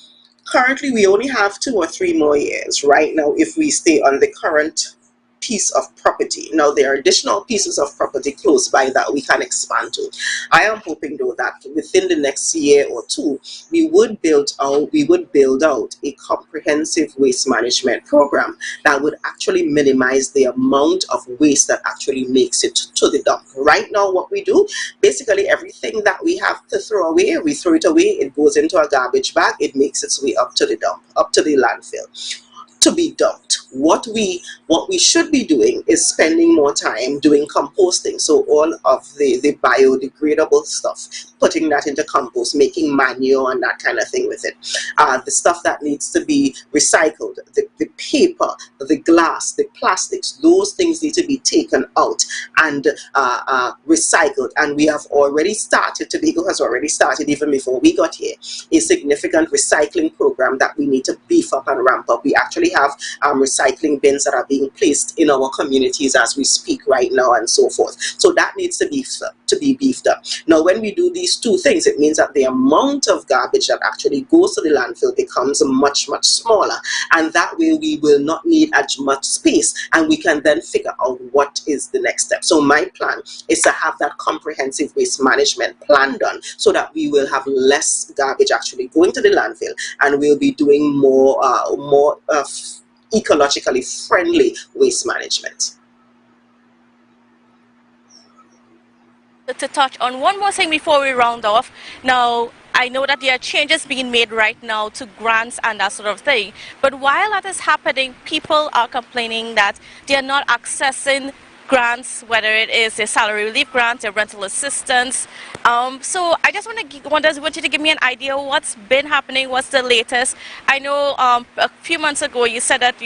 currently we only have 2 or 3 more years right now if we stay on the current piece of property. Now there are additional pieces of property close by that we can expand to. I am hoping though that within the next year or 2 we would build out a comprehensive waste management program that would actually minimize the amount of waste that actually makes it to the dump. Right now what we do, basically everything that we have to throw away, we throw it away, it goes into a garbage bag, it makes its way up to the dump, up to the landfill to be dumped. What we should be doing is spending more time doing composting. So all of the biodegradable stuff, putting that into compost, making manure and that kind of thing with it. The stuff that needs to be recycled, the paper, the glass, the plastics, those things need to be taken out and recycled. And we have already started, Tobago has already started even before we got here, a significant recycling program that we need to beef up and ramp up. We actually have recycling bins that are being placed in our communities as we speak right now and so forth. So that needs to be beefed up. Now when we do these 2 things, it means that the amount of garbage that actually goes to the landfill becomes much smaller, and that way we will not need as much space, and we can then figure out what is the next step. So my plan is to have that comprehensive waste management plan done so that we will have less garbage actually going to the landfill, and we'll be doing more ecologically friendly waste management. To touch on one more thing before we round off. Now, I know that there are changes being made right now to grants and that sort of thing, but while that is happening, people are complaining that they are not accessing grants, whether it is a salary relief grant, a rental assistance. So I just want you to give me an idea what's been happening, what's the latest. I know a few months ago you said that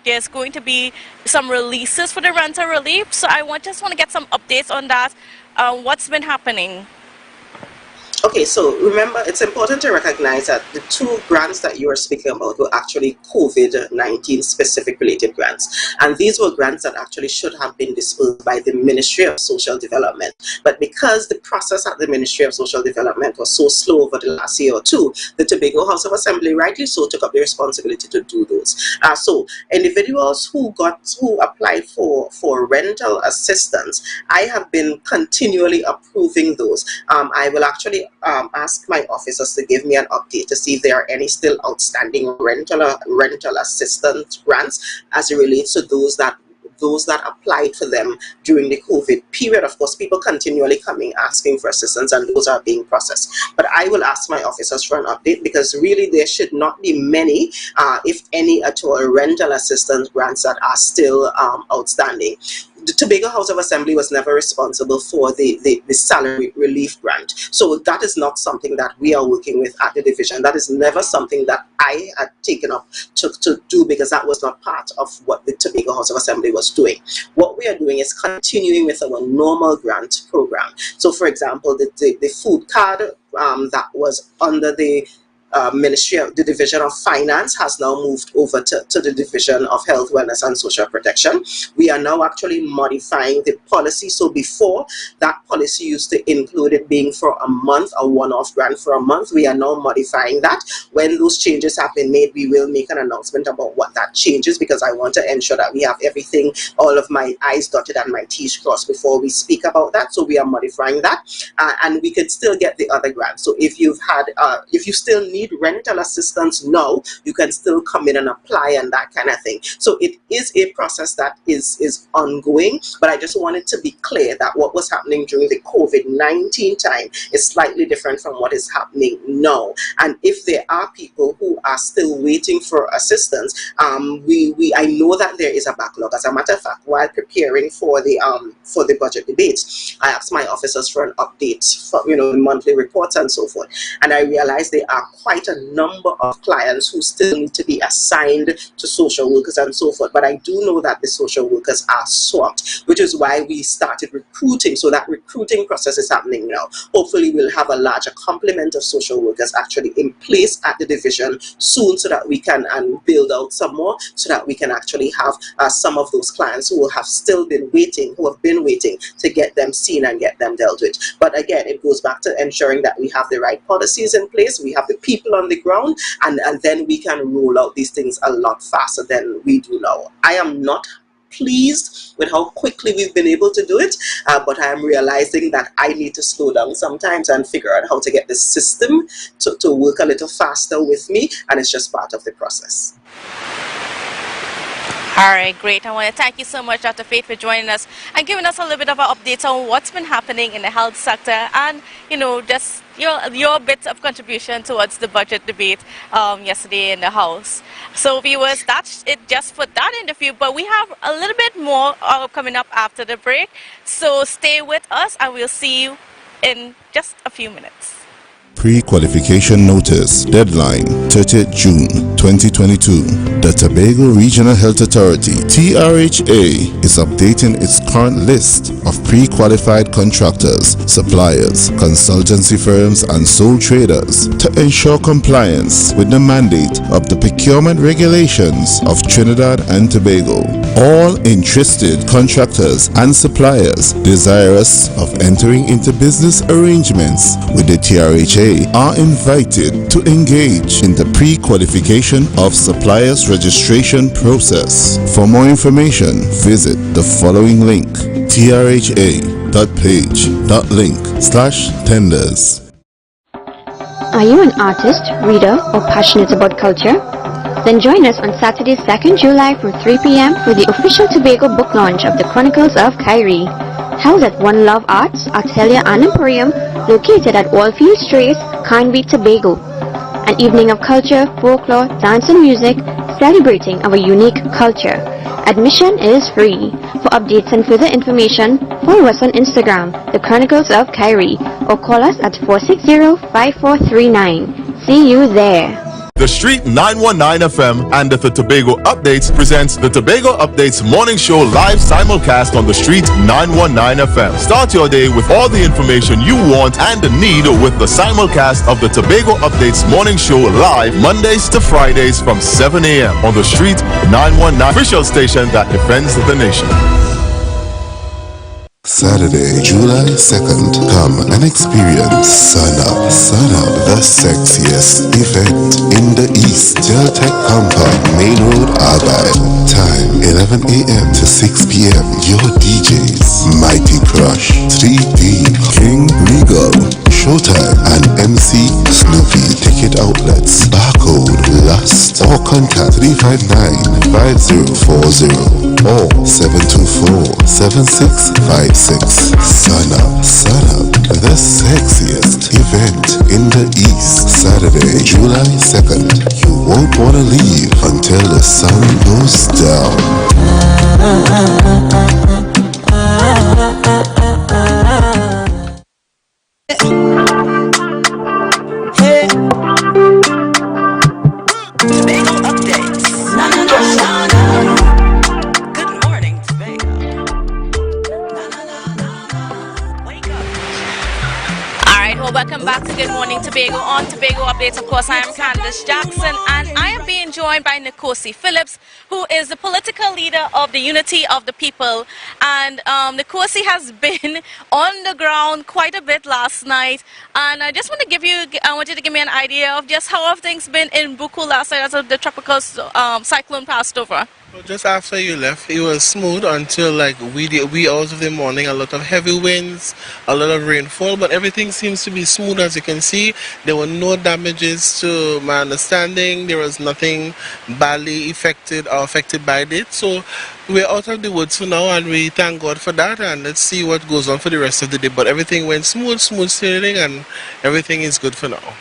there's going to be some releases for the rental relief. So I just want to get some updates on that. What's been happening? Okay, so remember, it's important to recognize that the 2 grants that you are speaking about were actually COVID-19 specific related grants. And these were grants that actually should have been disbursed by the Ministry of Social Development. But because the process at the Ministry of Social Development was so slow over the last year or 2, the Tobago House of Assembly rightly so took up the responsibility to do those. So individuals who applied for rental assistance, I have been continually approving those. I will actually ask my officers to give me an update to see if there are any still outstanding rental assistance grants as it relates to those that applied for them during the COVID period. Of course, people continually coming asking for assistance, and those are being processed. But I will ask my officers for an update, because really there should not be many, if any at all, rental assistance grants that are still outstanding. The Tobago House of Assembly was never responsible for the salary relief grant. So that is not something that we are working with at the division. That is never something that I had taken up to do, because that was not part of what the Tobago House of Assembly was doing. What we are doing is continuing with our normal grant program. So for example, the food card that was under the Ministry of the Division of Finance has now moved over to the Division of Health, Wellness and Social Protection. We are now actually modifying the policy. So before, that policy used to include it being for a month, a one-off grant for a month. We are now modifying that. When those changes have been made, we will make an announcement about what that changes, because I want to ensure that we have everything, all of my I's dotted and my T's crossed before we speak about that. So we are modifying that, and we could still get the other grants. So if you still need rental assistance now, you can still come in and apply and that kind of thing. So it is a process that is ongoing, but I just wanted to be clear that what was happening during the COVID-19 time is slightly different from what is happening now. And if there are people who are still waiting for assistance, I know that there is a backlog. As a matter of fact, while preparing for the budget debates, I asked my officers for an update for the monthly reports and so forth, and I realized there are quite quite a number of clients who still need to be assigned to social workers and so forth. But I do know that the social workers are swamped, which is why we started recruiting. So that recruiting process is happening now. Hopefully we'll have a larger complement of social workers actually in place at the division soon, so that we can build out some more, so that we can actually have some of those clients who have still been waiting, who have been waiting, to get them seen and get them dealt with. But again, it goes back to ensuring that we have the right policies in place, we have the people on the ground, and then we can roll out these things a lot faster than we do now. I am not pleased with how quickly we've been able to do it, but I am realizing that I need to slow down sometimes and figure out how to get the system to work a little faster with me, and it's just part of the process. All right, great. I want to thank you so much, Dr. Faith, for joining us and giving us a little bit of an update on what's been happening in the health sector, and, you know, just your bit of contribution towards the budget debate yesterday in the House. So, viewers, that's it just for that interview, but we have a little bit more coming up after the break. So stay with us, and we'll see you in just a few minutes. Pre-qualification notice deadline 30th June 2022. The Tobago Regional Health Authority (TRHA) is updating its current list of pre-qualified contractors, suppliers, consultancy firms and sole traders to ensure compliance with the mandate of the procurement regulations of Trinidad and Tobago. All interested contractors and suppliers desirous of entering into business arrangements with the TRHA are invited to engage in the pre-qualification of suppliers registration process. For more information, visit the following link: trha.page.link/tenders. Are you an artist, reader, or passionate about culture? Then join us on Saturday, 2nd July from 3 p.m. for the official Tobago book launch of The Chronicles of Kyrie, held at One Love Arts, Atelier and Emporium, located at Wallfield Trace, Canby, Tobago. An evening of culture, folklore, dance and music, celebrating our unique culture. Admission is free. For updates and further information, follow us on Instagram, The Chronicles of Kyrie, or call us at 460-5439. See you there. The Street 919 FM and the Tobago Updates presents the Tobago Updates Morning Show live simulcast on the Street 919 FM. Start your day with all the information you want and need with the simulcast of the Tobago Updates Morning Show live Mondays to Fridays from 7 a.m. on the Street 919 official station that defends the nation. Saturday, July 2nd, come and experience Sun Up, the sexiest event in the East. Deltec Compound, Main Road, Argyle. Time 11 a.m. to 6 p.m. Your DJs, Mighty Crush, 3D, King Regal, Showtime, and MC Snoopy. Ticket outlets, Barcode, Lust, or contact 359-5040 or 724-7656. Sun Up, the sexiest event in the East. Saturday, July 2nd. You won't want to leave until the sun goes down. Tobago updates. Good morning, Tobago. Alright, well, welcome back to Good Morning Tobago. On Tobago Updates, of course, I am Candace Jackson, and I am being joined by Nkosi Phillips, who is the political leader of the Unity of the People. And Nkosi has been on the ground quite a bit last night, and I just want to I want you to give me an idea of just how have things been in Buku last night as the tropical cyclone passed over. Well, just after you left, it was smooth until like wee hours of the morning. A lot of heavy winds, a lot of rainfall, but everything seems to be smooth. As you can see, there were no damages to my understanding. There was nothing badly affected by it. So we're out of the woods for now, and we thank God for that. And let's see what goes on for the rest of the day. But everything went smooth sailing, and everything is good for now.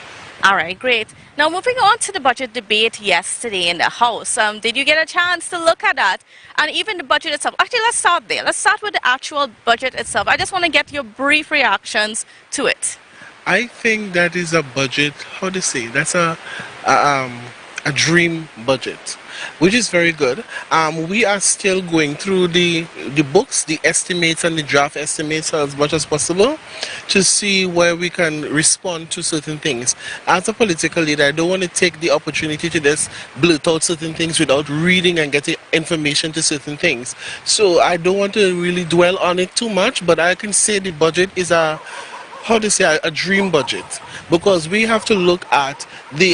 All right, great. Now, moving on to the budget debate yesterday in the House. Did you get a chance to look at that? And even the budget itself. Actually, let's start there. Let's start with the actual budget itself. I just want to get your brief reactions to it. I think that is a budget. How to say? That's a dream budget, which is very good. We are still going through the books, the estimates, and the draft estimates as much as possible to see where we can respond to certain things. As a political leader, I don't want to take the opportunity to just blurt out certain things without reading and getting information to certain things. So I don't want to really dwell on it too much, but I can say the budget is a dream budget, because we have to look at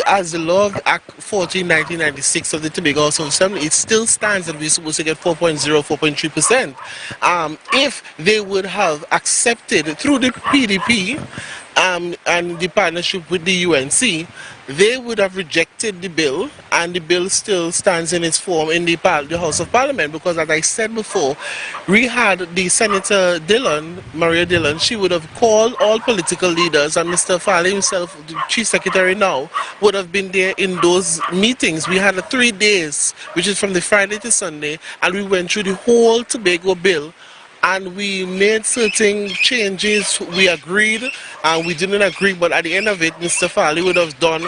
as the law of Act 14 1996 of the Tobago House of Assembly, it still stands that we're supposed to get 4.3%. If they would have accepted through the PDP and the partnership with the UNC, they would have rejected the bill, and the bill still stands in its form in the House of Parliament, because as I said before, we had the Senator Maria Dillon, she would have called all political leaders, and Mr. Farley himself, the Chief Secretary now, would have been there in those meetings. We had 3 days, which is from the Friday to Sunday, and we went through the whole Tobago bill, and we made certain changes. We agreed and we didn't agree, but at the end of it, Mr. Farley would have done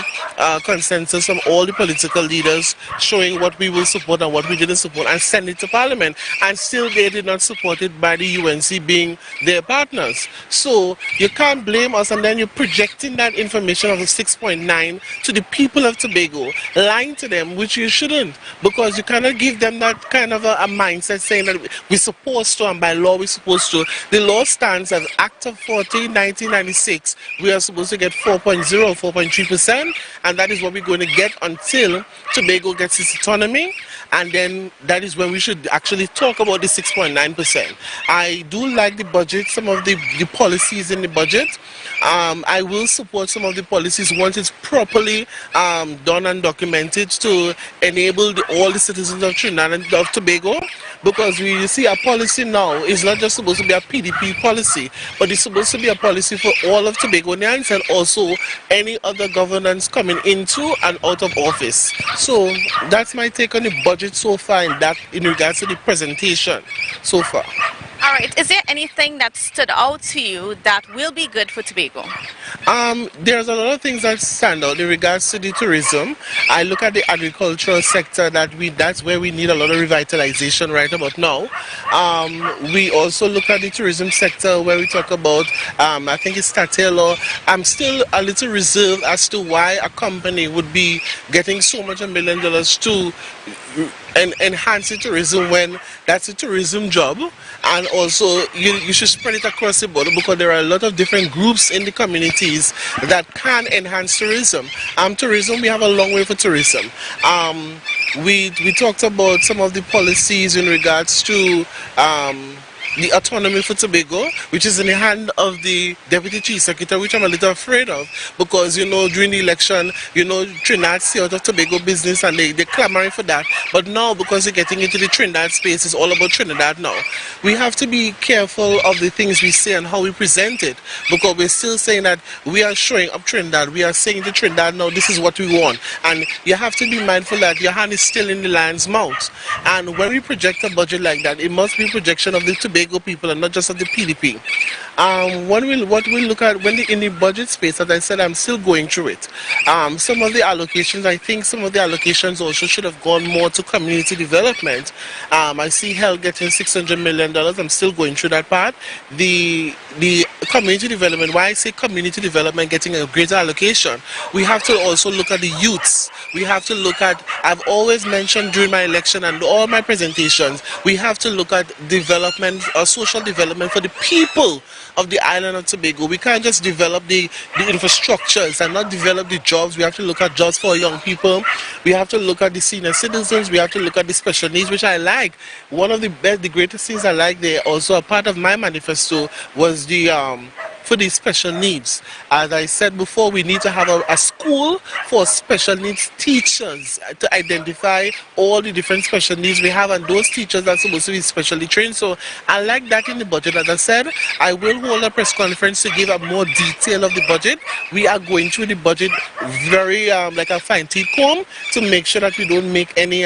consensus from all the political leaders showing what we will support and what we didn't support, and send it to Parliament, and still they did not support it by the UNC being their partners. So you can't blame us, and then you're projecting that information of the 6.9 to the people of Tobago, lying to them, which you shouldn't, because you cannot give them that kind of a mindset saying that we're supposed to, and by law we're supposed to. The law stands as Act of 14 1996. We are supposed to get 4.3%, and that is what we're going to get until Tobago gets its autonomy, and then that is when we should actually talk about the 6.9%. I do like the budget, some of the policies in the budget. I will support some of the policies once it's properly done and documented to enable all the citizens of Trinidad and of Tobago, because we see a policy now is not just supposed to be a PDP policy, but it's supposed to be a policy for all of Tobagonians and also any other governance coming into and out of office. So that's my take on the budget so far in regards to the presentation so far. All right. Is there anything that stood out to you that will be good for Tobago? There's a lot of things that stand out in regards to the tourism. I look at the agricultural sector that's where we need a lot of revitalization right about now. We also look at the tourism sector where we talk about, I think it's Tatelo. I'm still a little reserved as to why a company would be getting so much $1 million to enhance the tourism when that's a tourism job, and also you should spread it across the border, because there are a lot of different groups in the communities that can enhance tourism. Tourism, we have a long way for tourism. We talked about some of the policies in regards to the autonomy for Tobago, which is in the hand of the Deputy Chief Secretary, which I'm a little afraid of, because, during the election, Trinidad stay out of Tobago business, and they're clamoring for that. But now, because they're getting into the Trinidad space, it's all about Trinidad now. We have to be careful of the things we say and how we present it, because we're still saying that we are showing up Trinidad. We are saying to Trinidad, now this is what we want. And you have to be mindful that your hand is still in the lion's mouth. And when we project a budget like that, it must be a projection of the Tobago people and not just of the PDP. What we look at in the budget space, as I said, I'm still going through it. Some of the allocations, I think some of the allocations also should have gone more to community development. I see health getting $600 million. I'm still going through that part. The community development, why I say community development getting a greater allocation, we have to also look at the youths. We have to look at, I've always mentioned during my election and all my presentations, we have to look at development, social development for the people of the island of Tobago. We can't just develop the infrastructures and not develop the jobs. We have to look at jobs for young people. We have to look at the senior citizens. We have to look at the special needs, which I like. One of the greatest things I like there, also a part of my manifesto, was for the special needs. As I said before, we need to have a school for special needs teachers to identify all the different special needs we have, and those teachers are supposed to be specially trained. So I like that in the budget. As I said, I will hold a press conference to give a more detail of the budget. We are going through the budget very like a fine-teeth comb to make sure that we don't make any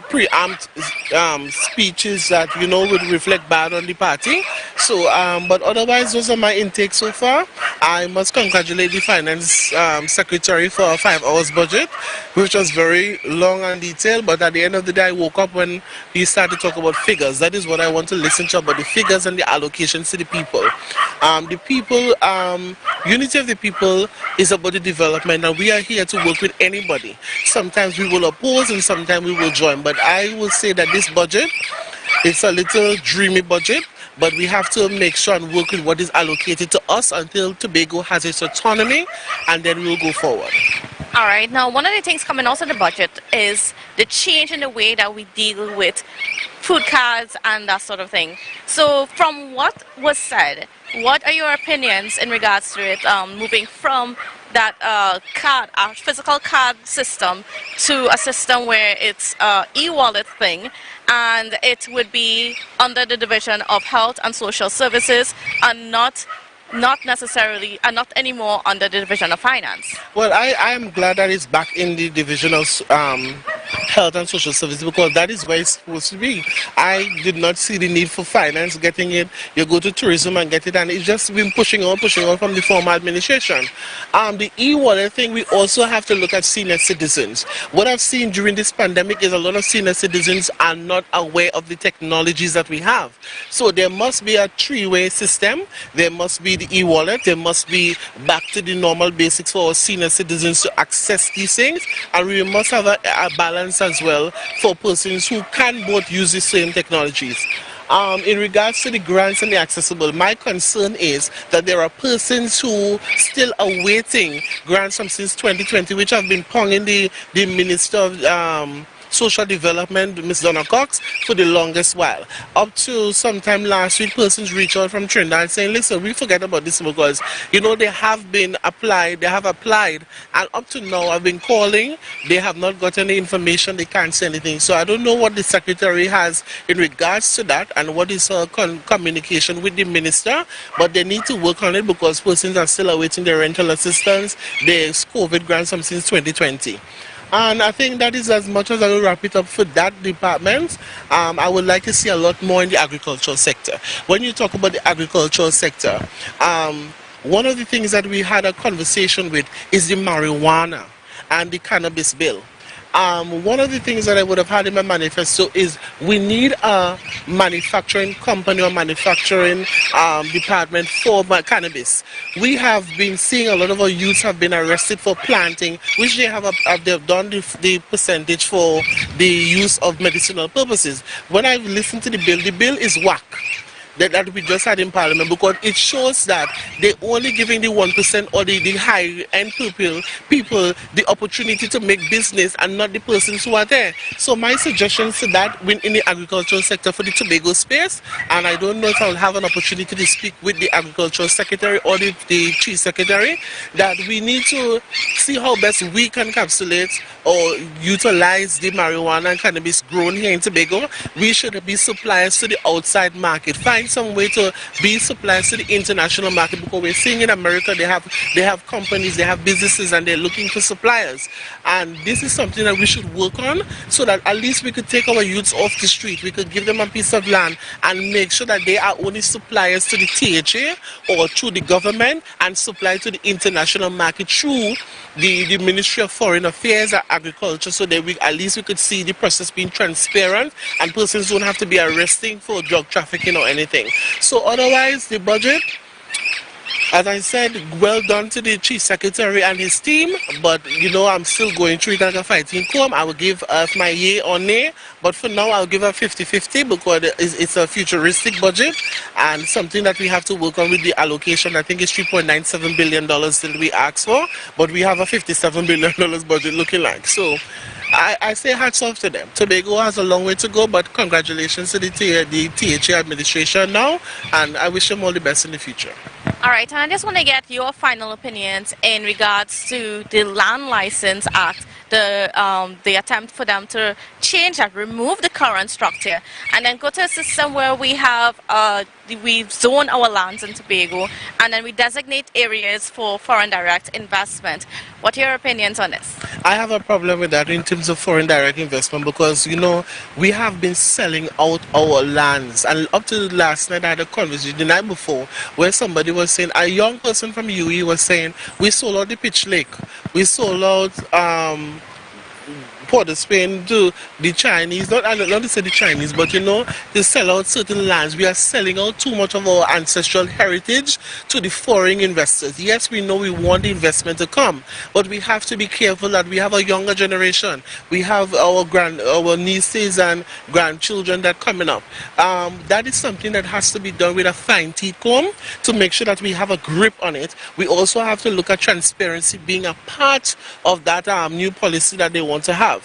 preempt speeches that would reflect bad on the party. So, but otherwise, those are my intakes so far. I must congratulate the finance secretary for a 5 hours budget, which was very long and detailed. But at the end of the day, I woke up when he started to talk about figures. That is what I want to listen to, about the figures and the allocations to the people. Unity of the people is about the development, and we are here to work with anybody. Sometimes we will oppose and sometimes we will join, but I will say that this budget, it's a little dreamy budget, but we have to make sure and work with what is allocated to us until Tobago has its autonomy, and then we'll go forward. All right, now one of the things coming out of the budget is the change in the way that we deal with food cards and that sort of thing. So from what was said, what are your opinions in regards to it, moving from that physical card system to a system where it's e-wallet thing, and it would be under the Division of Health and Social Services and not anymore under the Division of Finance? Well, I am glad that it's back in the Division of Health and Social Services, because that is where it's supposed to be. I did not see the need for finance getting it. You go to tourism and get it, and it's just been pushing on from the former administration. The e-wallet thing, we also have to look at senior citizens. What I've seen during this pandemic is a lot of senior citizens are not aware of the technologies that we have. So there must be a three-way system. There must be the e-wallet, there must be back to the normal basics for our senior citizens to access these things, and we must have a balance as well for persons who can both use the same technologies. In regards to the grants and the accessible, my concern is that there are persons who still are waiting grants from since 2020, which have been ponging the Minister of Social Development, Ms. Donna Cox, for the longest while. Up to sometime last week, persons reached out from Trinidad saying, listen, we forget about this because, they have applied, and up to now I've been calling, they have not got any information, they can't say anything. So I don't know what the Secretary has in regards to that and what is her communication with the Minister, but they need to work on it because persons are still awaiting their rental assistance, their COVID grants from since 2020. And I think that is as much as I will wrap it up for that department. I would like to see a lot more in the agricultural sector. When you talk about the agricultural sector, one of the things that we had a conversation with is the marijuana and the cannabis bill. One of the things that I would have had in my manifesto is we need a manufacturing company or manufacturing department for cannabis. We have been seeing a lot of our youths have been arrested for planting, which they have they've done the percentage for the use of medicinal purposes. When I listened to the bill is whack. That we just had in Parliament, because it shows that they're only giving the 1% or the high-end people the opportunity to make business and not the persons who are there. So my suggestions to that in the agricultural sector for the Tobago space, and I don't know if I'll have an opportunity to speak with the agricultural secretary or the chief secretary, that we need to see how best we can encapsulate or utilize the marijuana and cannabis grown here in Tobago. We should be suppliers to the outside market. Find some way to be suppliers to the international market, because we're seeing in America they have companies, they have businesses, and they're looking for suppliers. And this is something that we should work on, so that at least we could take our youths off the street. We could give them a piece of land and make sure that they are only suppliers to the THA or through the government, and supply to the international market through the Ministry of Foreign Affairs and Agriculture, so that at least we could see the process being transparent and persons don't have to be arresting for drug trafficking or anything. So otherwise, the budget, as I said, well done to the Chief Secretary and his team, but I'm still going through it like a fighting comb. I will give my yay or nay, but for now I'll give a 50-50 because it's a futuristic budget and something that we have to work on with the allocation. I think it's $3.97 billion that we asked for, but we have a $57 billion budget looking like. So I say hats off to them. Tobago has a long way to go, but congratulations to the THA administration now, and I wish them all the best in the future. All right, and I just want to get your final opinions in regards to the Land License Act the attempt for them to change that, remove the current structure, and then go to a system where we have we zone our lands in Tobago, and then we designate areas for foreign direct investment. What are your opinions on this? I have a problem with that in terms of foreign direct investment because, you know, we have been selling out our lands. And up to last night, I had a conversation the night before where somebody was saying, a young person from UE was saying, we sold out the Pitch Lake. We sold out Port of Spain to the Chinese, not to say the Chinese, but you know, to sell out certain lands. We are selling out too much of our ancestral heritage to the foreign investors. Yes, we know we want the investment to come, but we have to be careful that we have a younger generation. We have our nieces and grandchildren that coming up. That is something that has to be done with a fine teeth comb to make sure that we have a grip on it. We also have to look at transparency being a part of that new policy that they want to have.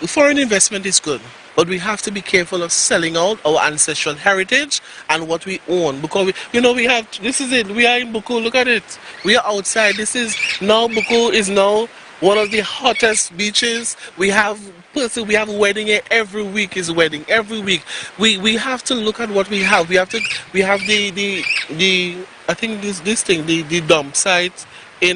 Foreign investment is good, but we have to be careful of selling out our ancestral heritage and what we own, because we have, this is it, we are in Buku, look at it, we are outside. This is now, Buku is now one of the hottest beaches. We have wedding here every week, is wedding every week. We have to look at what we have. We have the I think this thing, the dump site. We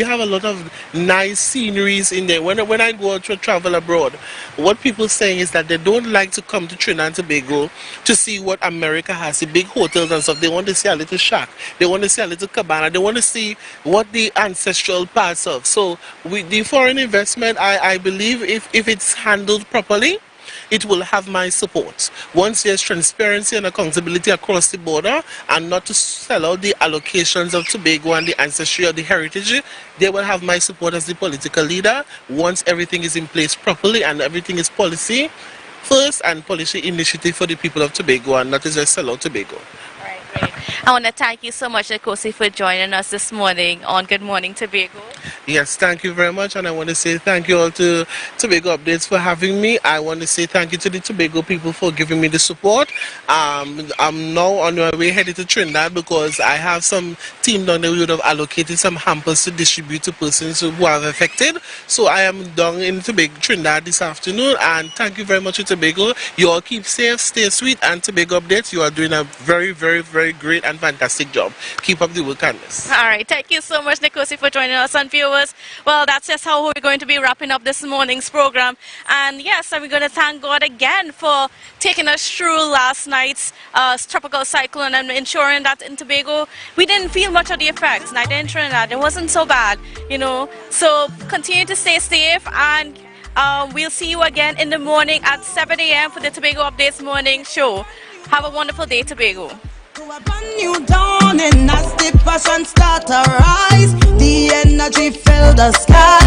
have a lot of nice sceneries in there. When I go to travel abroad, what people saying is that they don't like to come to Trinidad and Tobago to see what America has, the big hotels and stuff. They want to see a little shack. They want to see a little cabana. They want to see what the ancestral parts of. So with the foreign investment, I believe if it's handled properly, it will have my support. Once there's transparency and accountability across the border, and not to sell out the allocations of Tobago and the ancestry or the heritage, they will have my support as the political leader once everything is in place properly and everything is policy first and policy initiative for the people of Tobago, and not to just sell out Tobago. I want to thank you so much, Nkosi, for joining us this morning on Good Morning Tobago. Yes, thank you very much, and I want to say thank you all to Tobago Updates for having me. I want to say thank you to the Tobago people for giving me the support. I'm now on my way headed to Trinidad because I have some team down there who would have allocated some hampers to distribute to persons who are affected. So I am down in Tobago, Trinidad this afternoon, and thank you very much to Tobago. You all keep safe, stay sweet, and Tobago Updates, you are doing a very, very, very great and fantastic job. Keep up the work, Candice. All right, thank you so much, Nkosi, for joining us. And viewers, well, that's just how we're going to be wrapping up this morning's program. And yes, and we're going to thank God again for taking us through last night's tropical cyclone and ensuring that in Tobago we didn't feel much of the effects. Neither in Trinidad, it wasn't so bad, you know. So continue to stay safe, and we'll see you again in the morning at 7 a.m. for the Tobago Updates morning show. Have a wonderful day, Tobago. A brand new dawning as the passion start to rise. The energy fill the sky.